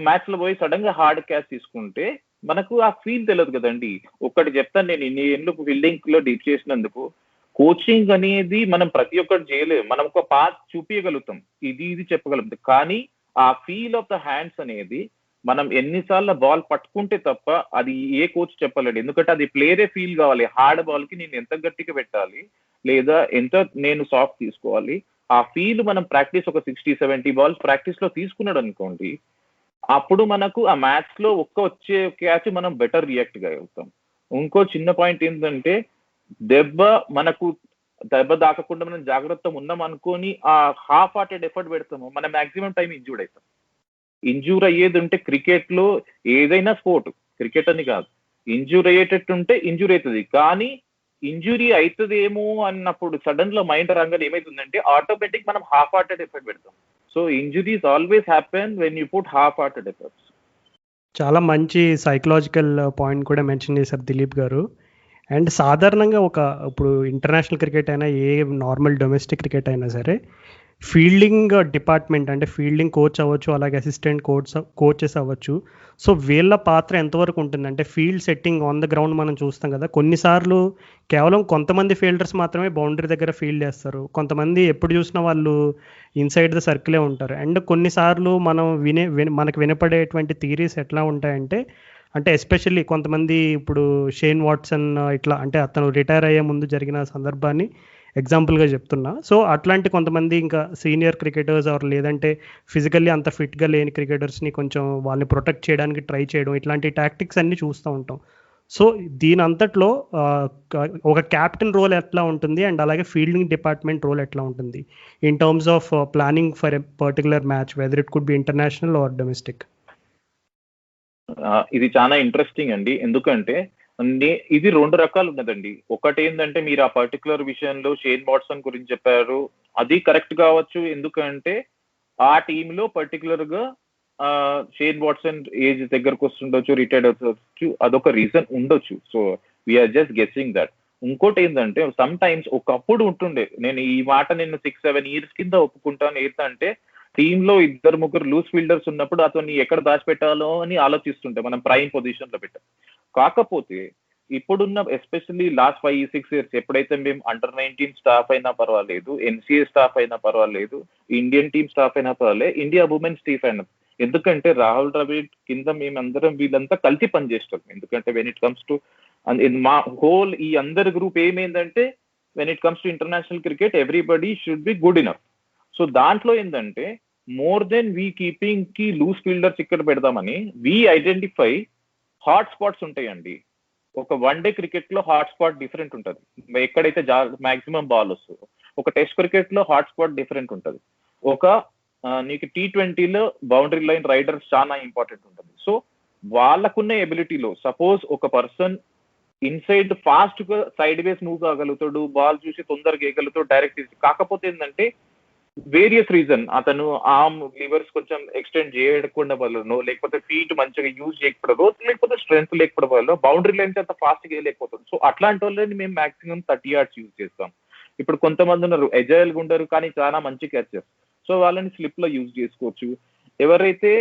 మ్యాచ్ లో పోయి సడన్ గా హార్డ్ క్యాచ్ తీసుకుంటే మనకు ఆ ఫీల్ తెలియదు కదండి. ఒక్కటి చెప్తాను, నేను ఇన్ని ఏళ్ళు ఫీల్డింగ్ లో డీప్ చేసినందుకు కోచింగ్ అనేది మనం ప్రతి ఒక్కటి చేయలేము. మనం ఒక పాత్ చూపించగలుగుతాం, ఇది చెప్పగలుగుతాం, కానీ ఆ ఫీల్ ఆఫ్ ద హ్యాండ్స్ అనేది మనం ఎన్నిసార్లు బాల్ పట్టుకుంటే తప్ప అది ఏ కోచ్ చెప్పలేడు. ఎందుకంటే అది ప్లేయరే ఫీల్ కావాలి, హార్డ్ బాల్ కి నేను ఎంత గట్టిగా పెట్టాలి లేదా ఎంత నేను సాఫ్ట్ తీసుకోవాలి. ఆ ఫీల్ మనం ప్రాక్టీస్ ఒక 60-70 బాల్స్ ప్రాక్టీస్ లో తీసుకున్నాడు అనుకోండి, అప్పుడు మనకు ఆ మ్యాచ్ లో వచ్చే క్యాచ్ మనం బెటర్ రియాక్ట్ కాగలుగుతాం. ఇంకో చిన్న పాయింట్ ఏంటంటే మనకు దెబ్బ దాకకుండా మనం జాగ్రత్త ఉన్నాం అనుకొని ఆ హాఫ్ హార్టెడ్ ఎఫర్ట్ పెడతాము, మనం మాక్సిమం టైం ఇంజూర్డ్ అవుతాం. ఇంజూర్ అయ్యేది ఉంటే క్రికెట్ లో ఏదైనా స్పోర్ట్, క్రికెట్ అని కాదు, ఇంజూర్ అయ్యేటట్టు ఉంటే ఇంజూర్ అవుతుంది. కానీ ఇంజురీ అవుతుందేమో అన్నప్పుడు సడన్ లో మైండ్ రంగం ఏమైతుందంటే ఆటోమేటిక్ మనం హాఫ్ హార్టెడ్ ఎఫర్ట్ పెడతాం. So injuries always happen when you put half hearted efforts. చాలా మంచి సైకలాజికల్ పాయింట్ కూడా మెన్షన్ చేశారు దిలీప్ గారు. అండ్ సాధారణంగా ఇప్పుడు ఇంటర్నేషనల్ క్రికెట్ అయినా ఏ నార్మల్ డొమెస్టిక్ క్రికెట్ అయినా సరే ఫీల్డింగ్ డిపార్ట్మెంట్ అంటే ఫీల్డింగ్ కోచ్ అవ్వచ్చు, అలాగే అసిస్టెంట్ కోచెస్ అవ్వచ్చు. సో వీళ్ళ పాత్ర ఎంతవరకు ఉంటుంది అంటే field setting on the ground మనం చూస్తాం కదా, కొన్నిసార్లు కేవలం కొంతమంది ఫీల్డర్స్ మాత్రమే బౌండరీ దగ్గర ఫీల్డ్ చేస్తారు, కొంతమంది ఎప్పుడు చూసినా వాళ్ళు ఇన్సైడ్ ద సర్కిలే ఉంటారు. అండ్ కొన్నిసార్లు మనం మనకు వినపడేటువంటి థియరీస్ ఎట్లా ఉంటాయంటే అంటే ఎస్పెషల్లీ కొంతమంది ఇప్పుడు షేన్ వాట్సన్ ఇట్లా అంటే అతను రిటైర్ అయ్యే ముందు జరిగిన సందర్భాన్ని ఎగ్జాంపుల్గా చెప్తున్నా. సో అట్లాంటి కొంతమంది ఇంకా సీనియర్ క్రికెటర్స్ లేదంటే ఫిజికల్లీ అంత ఫిట్గా లేని క్రికెటర్స్ని కొంచెం వాళ్ళని ప్రొటెక్ట్ చేయడానికి ట్రై చేయడం, ఇట్లాంటి టాక్టిక్స్ అన్నీ చూస్తూ ఉంటాం. సో దీని అంతట్లో ఒక క్యాప్టెన్ రోల్ ఎట్లా ఉంటుంది అండ్ అలాగే ఫీల్డింగ్ డిపార్ట్మెంట్ రోల్ ఎట్లా ఉంటుంది in terms of planning for a particular match whether it could be international are domestic? ఇది చాలా ఇంట్రెస్టింగ్ అండి. ఎందుకంటే ఇది 2 రకాలు ఉన్నదండి. ఒకటి ఏంటంటే మీరు ఆ పర్టికులర్ విషయంలో షేన్ వాట్సన్ గురించి చెప్పారు. అది కరెక్ట్ కావచ్చు. ఎందుకంటే ఆ టీంలో పర్టికులర్ గా షేన్ వాట్సన్ ఏజ్ దగ్గరకు వస్తుండొచ్చు, రిటైర్డ్ అవ్వచ్చు. అదొక రీజన్ ఉండొచ్చు. So we're just guessing that. ఇంకోటి ఏంటంటే సమ్ టైమ్స్ ఒకప్పుడు ఉంటుండే, నేను ఈ మాట నేను 6-7 ఇయర్స్ కింద ఒప్పుకుంటాను. ఏంటంటే టీమ్ లో 2-3 లూజ్ ఫీల్డర్స్ ఉన్నప్పుడు అతన్ని ఎక్కడ దాచిపెట్టాలో అని ఆలోచిస్తుంటే మనం ప్రైమ్ పొజిషన్ లో పెట్టాం. కాకపోతే ఇప్పుడున్న ఎస్పెషల్లీ లాస్ట్ 5-6 ఇయర్స్ ఎప్పుడైతే మేము అండర్-19 స్టాఫ్ అయినా పర్వాలేదు, ఎన్సీఏ స్టాఫ్ అయినా పర్వాలేదు, ఇండియన్ టీమ్ స్టాఫ్ అయినా పర్వాలేదు, ఇండియా ఉమెన్స్ టీమ్ అయినా, ఎందుకంటే రాహుల్ ద్రవిడ్ కింద మేమందరం వీళ్ళంతా కలిసి పనిచేస్తాం. ఎందుకంటే వెన్ ఇట్ కమ్స్ టు మా హోల్ ఈ అందరి గ్రూప్ ఏమైందంటే when it comes to international cricket everybody should be good enough. So దాంట్లో ఏంటంటే మోర్ దెన్ వీ కీపింగ్ కి లూజ్ ఫీల్డర్స్ ఇక్కడ పెడదామని వీ ఐడెంటిఫై హాట్ స్పాట్స్ ఉంటాయండి. ఒక వన్ డే క్రికెట్ లో హాట్ స్పాట్ డిఫరెంట్ ఉంటుంది, ఎక్కడైతే మాక్సిమం బాల్ వస్తుందో. ఒక టెస్ట్ క్రికెట్ లో హాట్ స్పాట్ డిఫరెంట్ ఉంటుంది. ఒక నీకు T20లో బౌండరీ లైన్ రైడర్స్ చాలా ఇంపార్టెంట్ ఉంటుంది. సో వాళ్ళకున్న ఎబిలిటీలో సపోజ్ ఒక పర్సన్ ఇన్సైడ్ ఫాస్ట్ గా సైడ్ వేస్ మూవ్ కాగలుగుతాడు, బాల్ చూసి తొందరగా వేయగలుగుతాడు, డైరెక్ట్. కాకపోతే ఏంటంటే వేరియస్ రీజన్ అతను ఆర్మ్ లివర్స్ కొంచెం ఎక్స్టెండ్ చేయకుండా వల్లనో, లేకపోతే ఫీట్ మంచిగా యూజ్ చేయకపోవడో, లేకపోతే స్ట్రెంత్ లేకపోవడం వల్ల బౌండరీ లైన్స్ అంత ఫాస్ట్ గా వేయలేకపోతాడు. సో అట్లాంటి వాళ్ళని మేము మాక్సిమం 30 yards యూజ్ చేస్తాం. ఇప్పుడు కొంతమంది ఉన్నారు ఎజైల్ గా ఉండరు కానీ చాలా మంచి క్యాచెస్, సో వాళ్ళని స్లిప్ లో యూజ్ చేసుకోవచ్చు. ఎవరైతే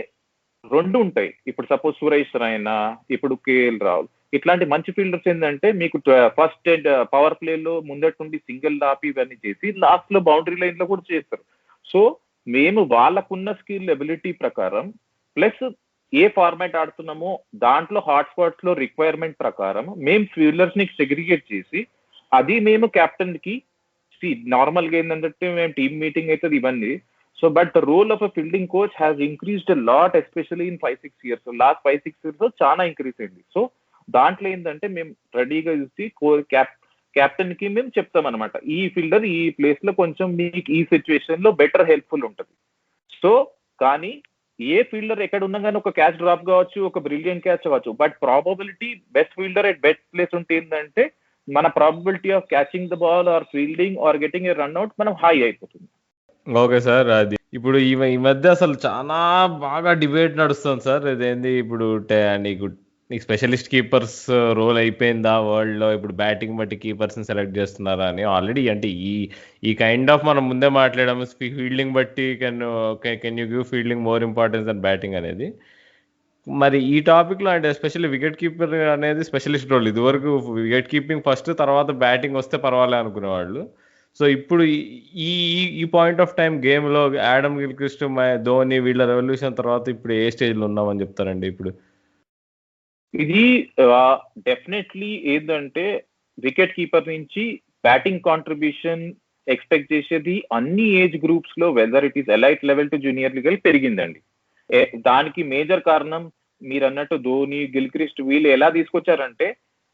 2 ఉంటాయి, ఇప్పుడు సపోజ్ సురేష్ రైనా, ఇప్పుడు కేఎల్ రాహుల్, ఇట్లాంటి మంచి ఫీల్డర్స్ ఏంటంటే మీకు ఫస్ట్ పవర్ ప్లే లో ముందటి నుండి సింగిల్ ఆపి ఇవన్నీ చేసి లాస్ట్ లో బౌండరీ లైన్ లో కూడా చేస్తారు. సో మేము వాళ్ళకున్న స్కిల్ ఎబిలిటీ ప్రకారం ప్లస్ ఏ ఫార్మాట్ ఆడుతున్నామో దాంట్లో హాట్ స్పాట్స్ లో రిక్వైర్మెంట్ ప్రకారం మేము ఫీల్డర్స్ ని సెగ్రిగేట్ చేసి అది మేము కెప్టెన్ కి నార్మల్ గా ఏంటంటే మేము టీమ్ మీటింగ్ అవుతుంది ఇవన్నీ. So but the role of a fielding coach has increased a lot, especially in 5-6 years. Last 5-6 years చాలా ఇంక్రీజ్ అయింది. సో దాంట్లో ఏంటంటే మేము రెడీగా చూసి కెప్టెన్ కి మేము చెప్తాం అనమాట, ఈ ఫీల్డర్ ఈ ప్లేస్ లో కొంచెం మీకు ఈ సిచ్యువేషన్ లో బెటర్ హెల్ప్ఫుల్ ఉంటుంది. సో కానీ ఏ ఫీల్డర్ ఎక్కడ ఉన్నా కానీ ఒక క్యాచ్ డ్రాప్ కావచ్చు, ఒక బ్రిలియంట్ క్యాచ్ కావచ్చు, but probability best fielder at best place ఉంటే ఏంటంటే మన probability of catching the ball or fielding or getting a run out మనం హై అయిపోతుంది. ఓకే సార్, అది ఇప్పుడు ఈ మధ్య అసలు చాలా బాగా డిబేట్ నడుస్తుంది సార్. ఇదేంది ఇప్పుడు నీకు స్పెషలిస్ట్ కీపర్స్ రోల్ అయిపోయిందా వరల్డ్ లో, ఇప్పుడు బ్యాటింగ్ బట్టి కీపర్స్ ని సెలెక్ట్ చేస్తున్నారా అని. ఆల్రెడీ అంటే ఈ కైండ్ ఆఫ్ మనం ముందే మాట్లాడాము, ఫీల్డింగ్ బట్టి can you give fielding more importance than batting అనేది. మరి ఈ టాపిక్ లో అంటే ఎస్పెషల్లీ వికెట్ కీపర్ అనేది స్పెషలిస్ట్ రోల్. ఇదివరకు వికెట్ కీపింగ్ ఫస్ట్, తర్వాత బ్యాటింగ్ వస్తే పర్వాలే అనుకునేవాళ్ళు. సో ఇప్పుడు ఈ ఈ పాయింట్ ఆఫ్ టైం గేమ్ లో ఆడమ్ గిల్క్రిస్ట్, ధోని వీళ్ళ రెవల్యూషన్ తర్వాత ఇప్పుడు ఏ స్టేజ్ లో ఉన్నామని చెప్తారండి? ఇప్పుడు ఇది డెఫినెట్లీ ఏంటంటే వికెట్ కీపర్ నుంచి బ్యాటింగ్ కాంట్రిబ్యూషన్ ఎక్స్పెక్ట్ చేసేది అన్ని ఏజ్ గ్రూప్స్ లో, whether it is elite level to junior level పెరిగిందండి. దానికి మేజర్ కారణం మీరు అన్నట్టు ధోని, గిల్క్రిస్ట్ వీళ్ళు ఎలా తీసుకొచ్చారంటే,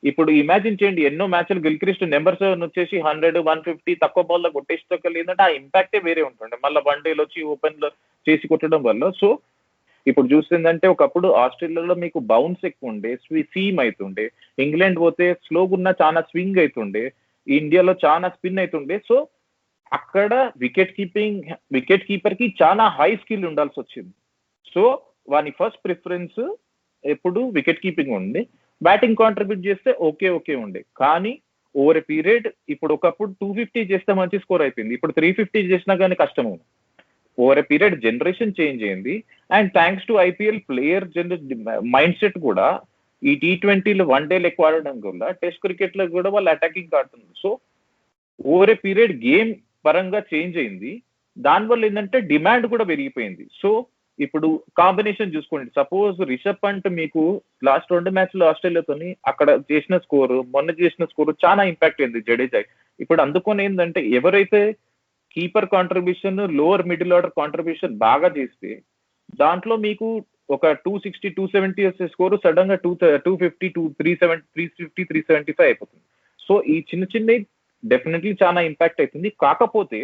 ఇప్పుడు ఇమాజిన్ చేయండి ఎన్నో మ్యాచ్లు గిల్క్రిస్ట్ నెంబర్స్ వచ్చేసి 100, 150 తక్కువ బాల్ లో కొట్టేస్తే ఆ ఇంపాక్టే వేరే ఉంటుండే. మళ్ళీ వన్ డేలో వచ్చి ఓపెన్ లో చేసి కొట్టడం వల్ల. సో ఇప్పుడు చూస్తుందంటే ఒకప్పుడు ఆస్ట్రేలియాలో మీకు బౌన్స్ ఎక్కువ ఉండే, సీమ్ అవుతుండే, ఇంగ్లాండ్ పోతే స్లోగా ఉన్న చాలా స్వింగ్ అవుతుండే, ఇండియాలో చాలా స్పిన్ అవుతుండే. సో అక్కడ వికెట్ కీపర్ కి చాలా హై స్కిల్ ఉండాల్సి వచ్చింది. సో వాని ఫస్ట్ ప్రిఫరెన్స్ ఎప్పుడు వికెట్ కీపింగ్ ఉంది. బ్యాటింగ్ కాంట్రిబ్యూట్ చేస్తే ఓకే ఉండే, కానీ ఓవర్ ఎ పీరియడ్ ఇప్పుడు ఒకప్పుడు 250 చేస్తే మంచి స్కోర్ అయిపోయింది, ఇప్పుడు 350 చేసినా కానీ కష్టం ఉంది. Over a period generation change అయింది. And thanks to IPL player mindset కూడా ఈ T20లో వన్ డేలు ఎక్కువ ఆడడం వల్ల టెస్ట్ క్రికెట్ లో కూడా వాళ్ళు అటాకింగ్ ఆడుతున్నారు. So over a period game పరంగా చేంజ్ అయింది. దానివల్ల ఏంటంటే డిమాండ్ కూడా పెరిగిపోయింది. సో ఇప్పుడు కాంబినేషన్ చూసుకోండి, సపోజ్ రిషబ్ పంట్ మీకు లాస్ట్ 2 మ్యాచ్లు ఆస్ట్రేలియాతోని అక్కడ చేసిన స్కోరు, మొన్న చేసిన స్కోరు చాలా ఇంపాక్ట్ అయింది జడేజా. ఇప్పుడు అందుకొని ఏంటంటే ఎవరైతే keeper contribution, lower middle order contribution బాగా చేస్తే దాంట్లో మీకు ఒక 260, 270 వచ్చే స్కోరు సడన్ గా 250, 350, 375 అయిపోతుంది. సో ఈ చిన్న డెఫినెట్లీ చాలా ఇంపాక్ట్ అవుతుంది. కాకపోతే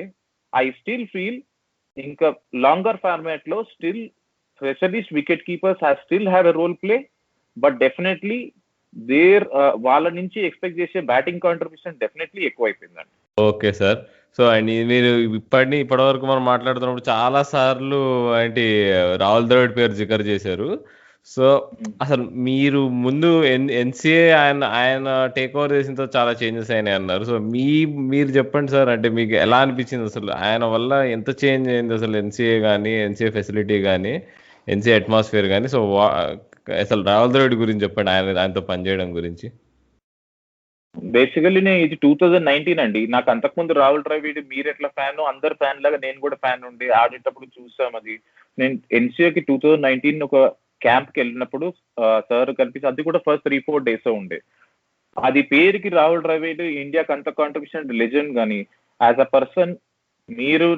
ఐ స్టిల్ ఫీల్ ఇంకా లాంగర్ ఫార్మాట్ లో still specialist wicket keepers still have a role play. But definitely వాళ్ళ నుంచి ఎక్స్పెక్ట్ చేసే బ్యాటింగ్ కాంట్రిబ్యూషన్ డెఫినెట్లీ ఎక్కువ అయిపోయిందండి. Okay sir. సో అండ్ మీరు ఇప్పటివరకు మనం మాట్లాడుతున్నప్పుడు చాలా సార్లు ఏంటి రాహుల్ ద్రవిడ్ పేరు జికర్ చేశారు. సో అసలు మీరు ముందు ఎన్సీఏ ఆయన టేక్ ఓవర్ చేసిన తర్వాత చాలా చేంజెస్ అయినాయి అన్నారు. సో మీరు చెప్పండి సార్, అంటే మీకు ఎలా అనిపించింది అసలు ఆయన వల్ల ఎంత చేంజ్ అయింది అసలు ఎన్సీఏ కానీ, ఎన్సీఏ ఫెసిలిటీ కానీ, ఎన్సీఏ అట్మాస్ఫియర్ కానీ. సో అసలు రాహుల్ ద్రవిడ్ గురించి చెప్పండి, ఆయనతో పనిచేయడం గురించి. బేసికలీ నేను ఇది 2019 అండి. నాకు అంతకుముందు రాహుల్ ద్రవిడ్ మీరు ఎట్లా ఫ్యాన్, అందరు ఫ్యాన్ లాగా నేను కూడా ఫ్యాన్ ఉండి ఆడేటప్పుడు చూసాం. అది నేను ఎన్సీఏకి 2019 ఒక క్యాంప్ కి వెళ్ళినప్పుడు సార్ కనిపించి, అది కూడా ఫస్ట్ 3-4 days ఉండే. అది పేరుకి రాహుల్ ద్రవిడ్ ఇండియాకి అంత కాంట్రిబ్యూషన్ లెజెండ్, కానీ యాజ్ అ పర్సన్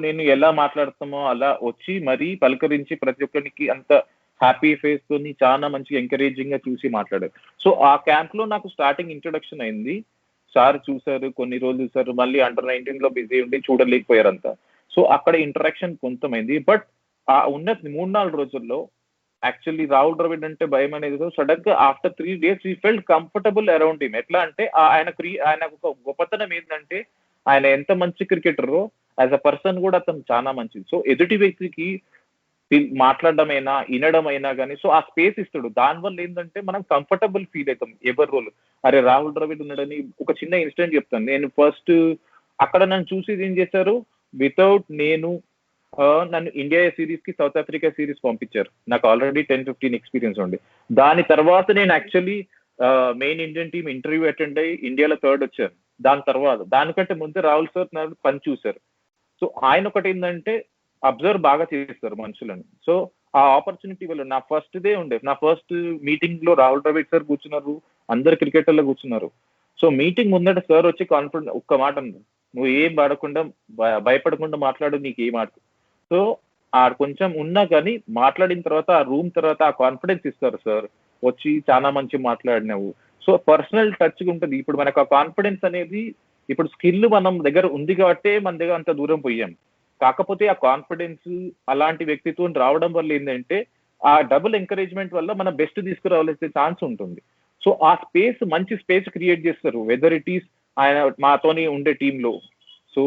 నేను ఎలా మాట్లాడుతామో అలా వచ్చి మరీ పలకరించి ప్రతి ఒక్కరికి అంత హ్యాపీ ఫేస్ తోని చాలా మంచిగా ఎంకరేజింగ్ గా చూసి మాట్లాడారు. సో ఆ క్యాంప్ లో నాకు స్టార్టింగ్ ఇంట్రొడక్షన్ అయింది. సార్ చూసారు, కొన్ని రోజులు చూసారు, మళ్ళీ అండర్ 19 లో బిజీ ఉండి చూడలేకపోయారంతా. సో అక్కడ ఇంటరాక్షన్ కొంతమైంది. బట్ ఆ ఉన్న 3-4 రోజుల్లో యాక్చువల్లీ రాహుల్ ద్రవిడ్ అంటే భయం అనేది సడన్ గా after 3 days we felt comfortable around him. ఎట్లా అంటే ఆయన ఒక గొప్పతనం ఏంటంటే ఆయన ఎంత మంచి క్రికెటరో యాజ్ అ పర్సన్ కూడా అతను చాలా మంచిది. సో ఎదుటి వ్యక్తికి మాట్లాడడమైనా వినడమైనా కానీ సో ఆ స్పేస్ ఇస్తాడు. దానివల్ల ఏంటంటే మనం కంఫర్టబుల్ ఫీల్ అవుతాం ఎవరి రోల్. అరే రాహుల్ ద్రవిడ్ ఉన్నాడని ఒక చిన్న ఇన్సిడెంట్ చెప్తాను. నేను ఫస్ట్ అక్కడ నన్ను చూసి ఏం చేశారు, వితౌట్ నన్ను ఇండియా సిరీస్ కి సౌత్ ఆఫ్రికా సిరీస్ పంపించారు. నాకు ఆల్రెడీ 10-15 ఎక్స్పీరియన్స్ ఉంది. దాని తర్వాత నేను actually main Indian team interview attend అయ్యి ఇండియాలో 3rd వచ్చాను. దాని తర్వాత దానికంటే ముందే రాహుల్ సార్ నాకు పని చూశారు. సో ఆయన ఒకటి ఏంటంటే అబ్జర్వ్ బాగా చేస్తారు మనుషులను. సో ఆ ఆపర్చునిటీ వల్ల నా ఫస్ట్ డే ఉండే, నా ఫస్ట్ మీటింగ్ లో రాహుల్ ద్రవిడ్ సార్ కూర్చున్నారు, అందరు క్రికెటర్లు కూర్చున్నారు. సో మీటింగ్ ముందట సార్ వచ్చి కాన్ఫిడెంట్ ఒక్క మాట అన్నారు, నువ్వు ఏం పడకుండా భయపడకుండా మాట్లాడు, నీకు ఏం ఆడు. సో కొంచెం ఉన్నా కానీ మాట్లాడిన తర్వాత ఆ రూమ్ తర్వాత ఆ కాన్ఫిడెన్స్ ఇస్తారు సార్, వచ్చి చాలా మంచి మాట్లాడినావు. సో పర్సనల్ టచ్ ఉంటుంది. ఇప్పుడు మనకు ఆ కాన్ఫిడెన్స్ అనేది ఇప్పుడు స్కిల్ మనం దగ్గర ఉంది కాబట్టి మన దగ్గర అంత దూరం పోయాం. కాకపోతే ఆ కాన్ఫిడెన్స్ అలాంటి వ్యక్తిత్వం రావడం వల్ల ఏంటంటే ఆ డబుల్ ఎంకరేజ్మెంట్ వల్ల మన బెస్ట్ తీసుకురావాల్సిన ఛాన్స్ ఉంటుంది. సో ఆ స్పేస్ మంచి స్పేస్ క్రియేట్ చేస్తారు, వెదర్ ఇట్ ఈస్ ఆయన మాతోని ఉండే టీంలో. సో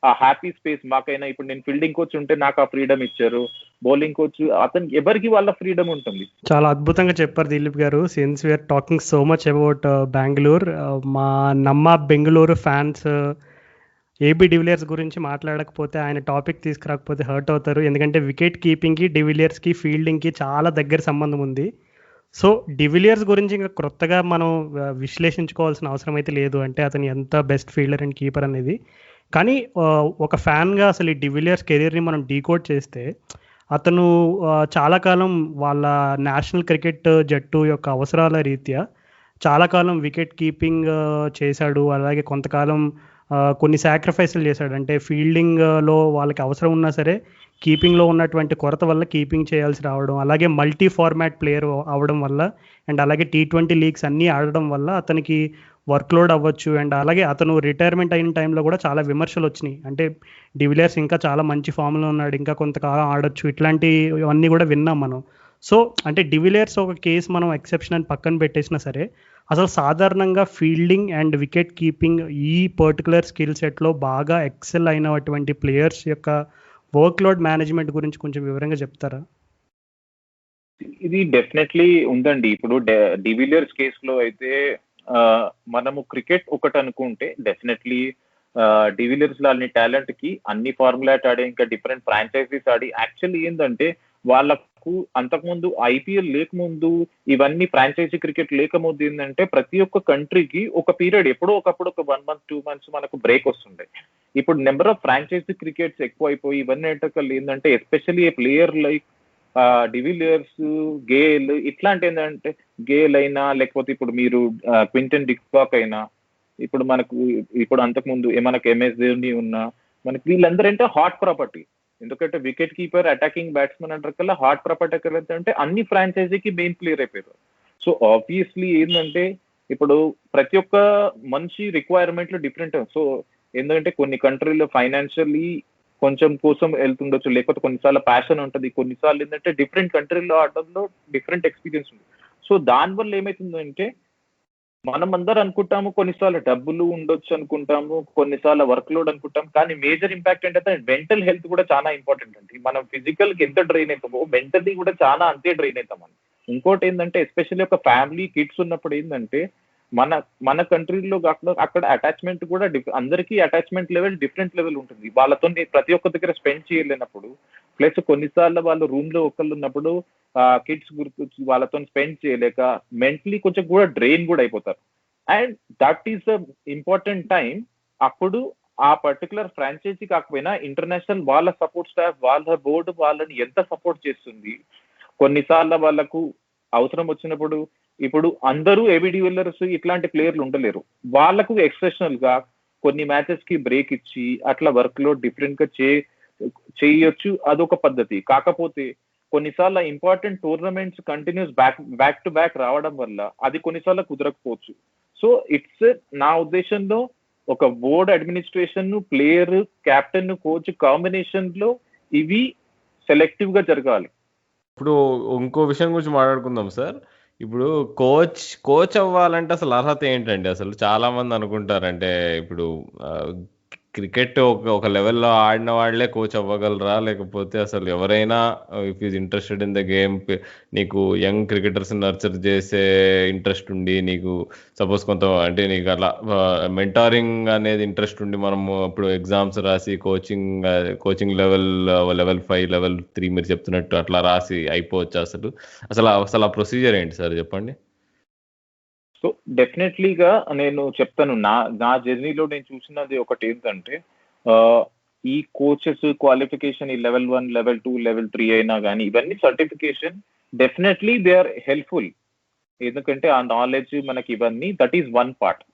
ఆ హ్యాపీ స్పేస్ మాకైనా, ఇప్పుడు నేను ఫీల్డింగ్ కోచ్ ఉంటే నాకు ఆ ఫ్రీడమ్ ఇచ్చారు, బౌలింగ్ కోచ్ అతనికి ఎవరికి వాళ్ళ ఫ్రీడమ్ ఉంటుంది. చాలా అద్భుతంగా చెప్పారు దిలీప్ గారు. Since we're talking so much about Bengaluru, మా బెంగళూరు ఫ్యాన్స్ ఏబీ డివిలియర్స్ గురించి మాట్లాడకపోతే, ఆయన టాపిక్ తీసుకురాకపోతే హర్ట్ అవుతారు. ఎందుకంటే వికెట్ కీపింగ్కి డివిలియర్స్కి ఫీల్డింగ్కి చాలా దగ్గర సంబంధం ఉంది. సో డివిలియర్స్ గురించి ఇంకా క్రొత్తగా మనం విశ్లేషించుకోవాల్సిన అవసరం అయితే లేదు, అంటే అతను ఎంత బెస్ట్ ఫీల్డర్ అండ్ కీపర్ అనేది. కానీ ఒక ఫ్యాన్గా అసలు ఈ డివిలియర్స్ కెరీర్ని మనం డీకోడ్ చేస్తే, అతను చాలా కాలం వాళ్ళ నేషనల్ క్రికెట్ జట్టు యొక్క అవసరాల రీత్యా చాలా కాలం వికెట్ కీపింగ్ చేశాడు. అలాగే కొంతకాలం కొన్ని సాక్రిఫైస్లు చేశాడు. అంటే ఫీల్డింగ్లో వాళ్ళకి అవసరం ఉన్నా సరే కీపింగ్లో ఉన్నటువంటి కొరత వల్ల కీపింగ్ చేయాల్సి రావడం, అలాగే మల్టీ ఫార్మాట్ ప్లేయర్ అవడం వల్ల, అండ్ అలాగే T20 లీగ్స్ అన్నీ ఆడడం వల్ల అతనికి వర్క్లోడ్ అవ్వచ్చు. అండ్ అలాగే అతను రిటైర్మెంట్ అయిన టైంలో కూడా చాలా విమర్శలు వచ్చినాయి. అంటే డివిలియర్స్ ఇంకా చాలా మంచి ఫామ్లో ఉన్నాడు, ఇంకా కొంతకాలం ఆడొచ్చు, ఇట్లాంటివన్నీ కూడా విన్నాం మనం. సో అంటే డివిలియర్స్ ఒక కేసు మనం ఎక్సెప్షన్ అని పక్కన పెట్టేసినా సరే, అసలు సాధారణంగా ఫీల్డింగ్ అండ్ వికెట్ కీపింగ్ ఈ పర్టికులర్ స్కిల్ సెట్లో బాగా ఎక్సెల్ అయినటువంటి ప్లేయర్స్ యొక్క వర్క్ లోడ్ మేనేజ్మెంట్ గురించి కొంచెం వివరంగా చెప్తారా? ఇది డెఫినెట్లీ ఉందండి. ఇప్పుడు డివిలియర్స్ కేసులో అయితే మనము క్రికెట్ ఒకటి అనుకుంటే డెఫినెట్లీ డివిలియర్స్ లో అన్ని టాలెంట్ కి అన్ని ఫార్ములాట్ ఆడి ఇంకా డిఫరెంట్ ఫ్రాంచైజీస్ ఆడి యాక్చువల్లీ ఏంటంటే వాళ్ళకు అంతకుముందు ఐపీఎల్ లేకముందు ఇవన్నీ ఫ్రాంచైజీ క్రికెట్ లేకముందు ఏంటంటే ప్రతి ఒక్క కంట్రీకి ఒక పీరియడ్ ఎప్పుడో ఒకప్పుడు ఒక 1 month 2 months మనకు బ్రేక్ వస్తుండే. ఇప్పుడు నెంబర్ ఆఫ్ ఫ్రాంచైజీ క్రికెట్స్ ఎక్కువ అయిపోయి ఇవన్నీ ఏంటంటే especially player like de Villiers, Gayle ఇట్లాంటి ఏంటంటే గేల్ అయినా లేకపోతే ఇప్పుడు మీరు క్వింటన్ డికాక్ అయినా, ఇప్పుడు మనకు ఇప్పుడు అంతకుముందు మనకు ఎంఎస్ ధోని ఉన్నా, మనకి వీళ్ళందరూ అంటే హాట్ ప్రాపర్టీ. ఎందుకంటే వికెట్ కీపర్, అటాకింగ్ బ్యాట్స్మెన్ అంటారు కల్లా హాట్ ప్రాపర్టీ అంటే అన్ని ఫ్రాంచైజీకి మెయిన్ ప్లేయర్ అయిపోయారు. సో ఆబ్వియస్లీ ఏంటంటే ఇప్పుడు ప్రతి ఒక్క మనిషి రిక్వైర్మెంట్లు డిఫరెంట్. సో ఏంటంటే కొన్ని కంట్రీలో ఫైనాన్షియల్లీ కొంచెం కోసం వెళ్తుండొచ్చు, లేకపోతే కొన్నిసార్లు ప్యాషన్ ఉంటుంది, కొన్నిసార్లు ఏంటంటే డిఫరెంట్ కంట్రీలో ఆడడంలో డిఫరెంట్ ఎక్స్పీరియన్స్ ఉంది. సో దానివల్ల ఏమవుతుందంటే మనం అందరూ అనుకుంటాము కొన్నిసార్లు డబ్బులు ఉండొచ్చు అనుకుంటాము, కొన్నిసార్లు వర్క్ లోడ్ అనుకుంటాం, కానీ మేజర్ ఇంపాక్ట్ ఏంటంటే మెంటల్ హెల్త్ కూడా చాలా ఇంపార్టెంట్ అండి. మనం ఫిజికల్ కి ఎంత డ్రైన్ అవుతామో మెంటల్లీ కూడా చాలా అంతే డ్రైన్ అవుతాం అని. ఇంకోటి ఏంటంటే ఎస్పెషల్లీ ఒక ఫ్యామిలీ కిడ్స్ ఉన్నప్పుడు ఏంటంటే మన మన కంట్రీలో కాకుండా అక్కడ అటాచ్మెంట్ కూడా అందరికీ అటాచ్మెంట్ లెవెల్ డిఫరెంట్ లెవెల్ ఉంటుంది. వాళ్ళతో ప్రతి ఒక్క దగ్గర స్పెండ్ చేయలేనప్పుడు, ప్లస్ కొన్నిసార్లు వాళ్ళు రూమ్ లో ఒకళ్ళు ఉన్నప్పుడు కిడ్స్ గుర్తొచ్చి వాళ్ళతో స్పెండ్ చేయలేక మెంటలీ కొంచెం కూడా డ్రైన్ కూడా అయిపోతారు. And that is the important time. అప్పుడు ఆ పర్టికులర్ ఫ్రాంచైజీ కాకపోయినా ఇంటర్నేషనల్ వాళ్ళ సపోర్ట్ స్టాఫ్, వాళ్ళ బోర్డు వాళ్ళని ఎంత సపోర్ట్ చేస్తుంది. కొన్నిసార్లు వాళ్ళకు అవసరం వచ్చినప్పుడు, ఇప్పుడు అందరూ ఏబీ డివిలియర్స్ ఇట్లాంటి ప్లేయర్లు ఉండలేరు, వాళ్ళకు ఎక్సెప్షనల్ గా కొన్ని మ్యాచెస్ కి బ్రేక్ ఇచ్చి అట్లా వర్క్ లోడ్ డిఫరెంట్ గా చేయొచ్చు, అదొక పద్ధతి. కాకపోతే కొన్నిసార్లు important tournaments continuous back to back రావడం వల్ల అది కొన్నిసార్లు కుదరకపోవచ్చు. సో ఇట్స్ నా ఉద్దేశంలో ఒక board administration, player, captain, coach combination లో ఇవి సెలెక్టివ్ గా జరగాలి. ఇప్పుడు ఇంకో విషయం గురించి మాట్లాడుకుందాం సార్. ఇప్పుడు కోచ్ అవ్వాలంటే అసలు అర్హత ఏంటండి? అసలు చాలా మంది అనుకుంటారంటే ఇప్పుడు క్రికెట్ ఒక లెవెల్లో ఆడిన వాళ్ళే కోచ్ అవ్వగలరా, లేకపోతే అసలు ఎవరైనా if is interested in the game, నీకు యంగ్ క్రికెటర్స్ నర్చర్ చేసే ఇంట్రెస్ట్ ఉండి, నీకు సపోజ్ కొంత అంటే నీకు అలా మెంటారింగ్ అనేది ఇంట్రెస్ట్ ఉండి మనము ఇప్పుడు ఎగ్జామ్స్ రాసి కోచింగ్ లెవెల్ 5 లెవెల్ 3 మీరు చెప్తున్నట్టు అట్లా రాసి అయిపోవచ్చు. అసలు ఆ ప్రొసీజర్ ఏంటి సార్ చెప్పండి. సో డెఫినెట్లీగా నేను చెప్తాను, నా జర్నీలో నేను చూసినది ఒకటి ఏంటంటే ఈ కోచెస్ క్వాలిఫికేషన్, ఈ లెవెల్ 1, లెవెల్ 2, లెవెల్ 3 అయినా కానీ ఇవన్నీ certification definitely they are helpful. ఎందుకంటే ఆ నాలెడ్జ్ మనకి ఇవన్నీ, that is one part.